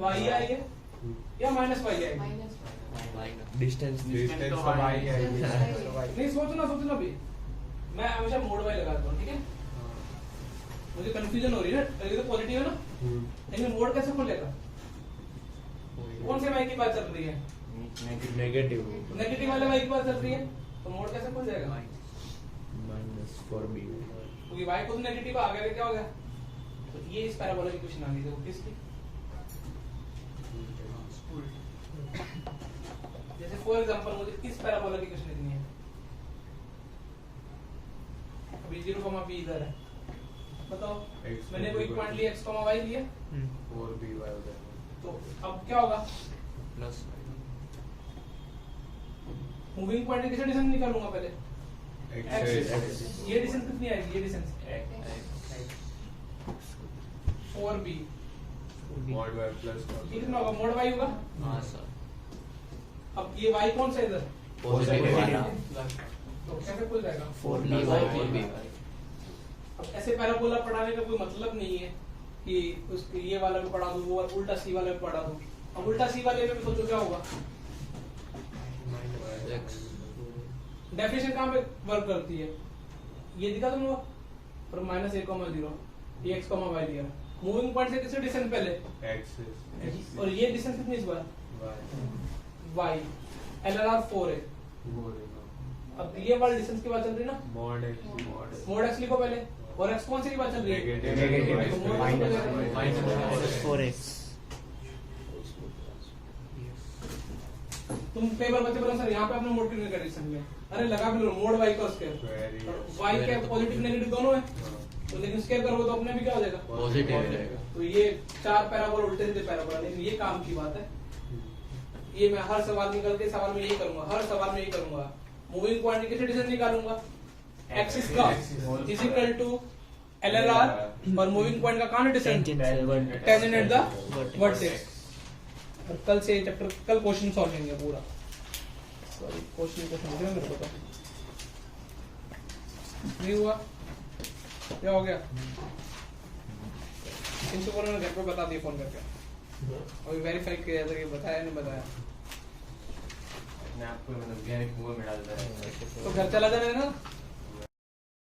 y आएगी या -y आएगी? डिस्टेंस तो भाई है नहीं सोचना भी, मैं हमेशा मोड y लगाता हूँ, ठीक है? मुझे कंफ्यूजन हो रही है ना, ये तो पॉजिटिव है ना, लेकिन मोड कैसे खुलेगा? कौन से y की बात चल रही है? नेगेटिव वाले y की बात चल रही है, तो मोड कैसे खुल जाएगा? -4b। क्योंकि y खुद नेगेटिव आ गया, क्या हो गया? तो ये इस पैराबोला की क्वेश्चन आ गई। देखो किसकी, जैसे फॉर एग्जांपल मुझे इस पैराबोला की क्वेश्चन लिखनी है। अभी 0, b इधर है, बताओ मैंने कोई पॉइंट लिया x, y लिया, 4b y उधर, तो अब क्या होगा? प्लस मूविंग पॉइंट किसे डिस्टेंस निकालूंगा पहले? एक्सिस। ये डिस्टेंस कितनी आएगी? ये distance 4b। mod y plus ये कितना होगा? मोड y होगा। हाँ सर। अब ये y कौन सा है इधर? पॉजिटिव वाला। तो कैसे खुल जाएगा? 4b। अब ऐसे पैराबोला पढ़ाने का कोई मतलब नहीं है कि उसके ये वाला भी पढ़ा दूं, वो उल्टा सी वाला भी पढ़ा दूं। अब उल्टा सी वाले में भी सोचो क्या होगा? डेफिनेशन कहाँ पे वर्क करती है? ये दिखा तुम लोग, पर -a, 0 ये x, y दिया। मूविंग पॉइंट से किससे डिस्टेंस पहले? एक्सिस और ये डिस्टेंस कितनी इस बार? y। LLR 4 है। अब ये वाली डिस्टेंस की बात चल रही है ना, mod x मोड x लिखो पहले, और x कौन सी की बात चल रही है? नेगेटिव तो मोड x को देखो। -4x। तुम कई बार बच्चे बोलो सर यहाँ पे आपने मोड क्यों नहीं कर डिस्टेंस में? अरे लगा भी लो मोड y का स्क्वायर, y के पॉजिटिव नेगेटिव दोनों है, तो लेकिन स्क्वायर करोगे तो अपने भी क्या हो जाएगा? पॉजिटिव हो जाएगा। तो ये 4 पैराबोला उल्टे सीधे पैराबोला, लेकिन ये काम की बात है। ये मैं हर सवाल निकल के सवाल में यही करूंगा, हर सवाल में यही करूंगा। मूविंग पॉइंट किसे डिस्टेंस निकालूंगा? एक्सिस का इज इक्वल टू LLR, और मूविंग पॉइंट का कहां है distance? Tangent at the vertex. और कल से चैप्टर, कल क्वेश्चन सॉल्विंग है पूरा। सॉरी क्वेश्चन को समझ रहे मेरे को तो नहीं हुआ, क्या हो गया? इनसे बोलो ना घर पे बता दिए फोन करके, अभी वेरीफाई किया था कि बताया नहीं बताया। अपने आप को मतलब गहरे कुएं में डालता है तो घर चला जाना है ना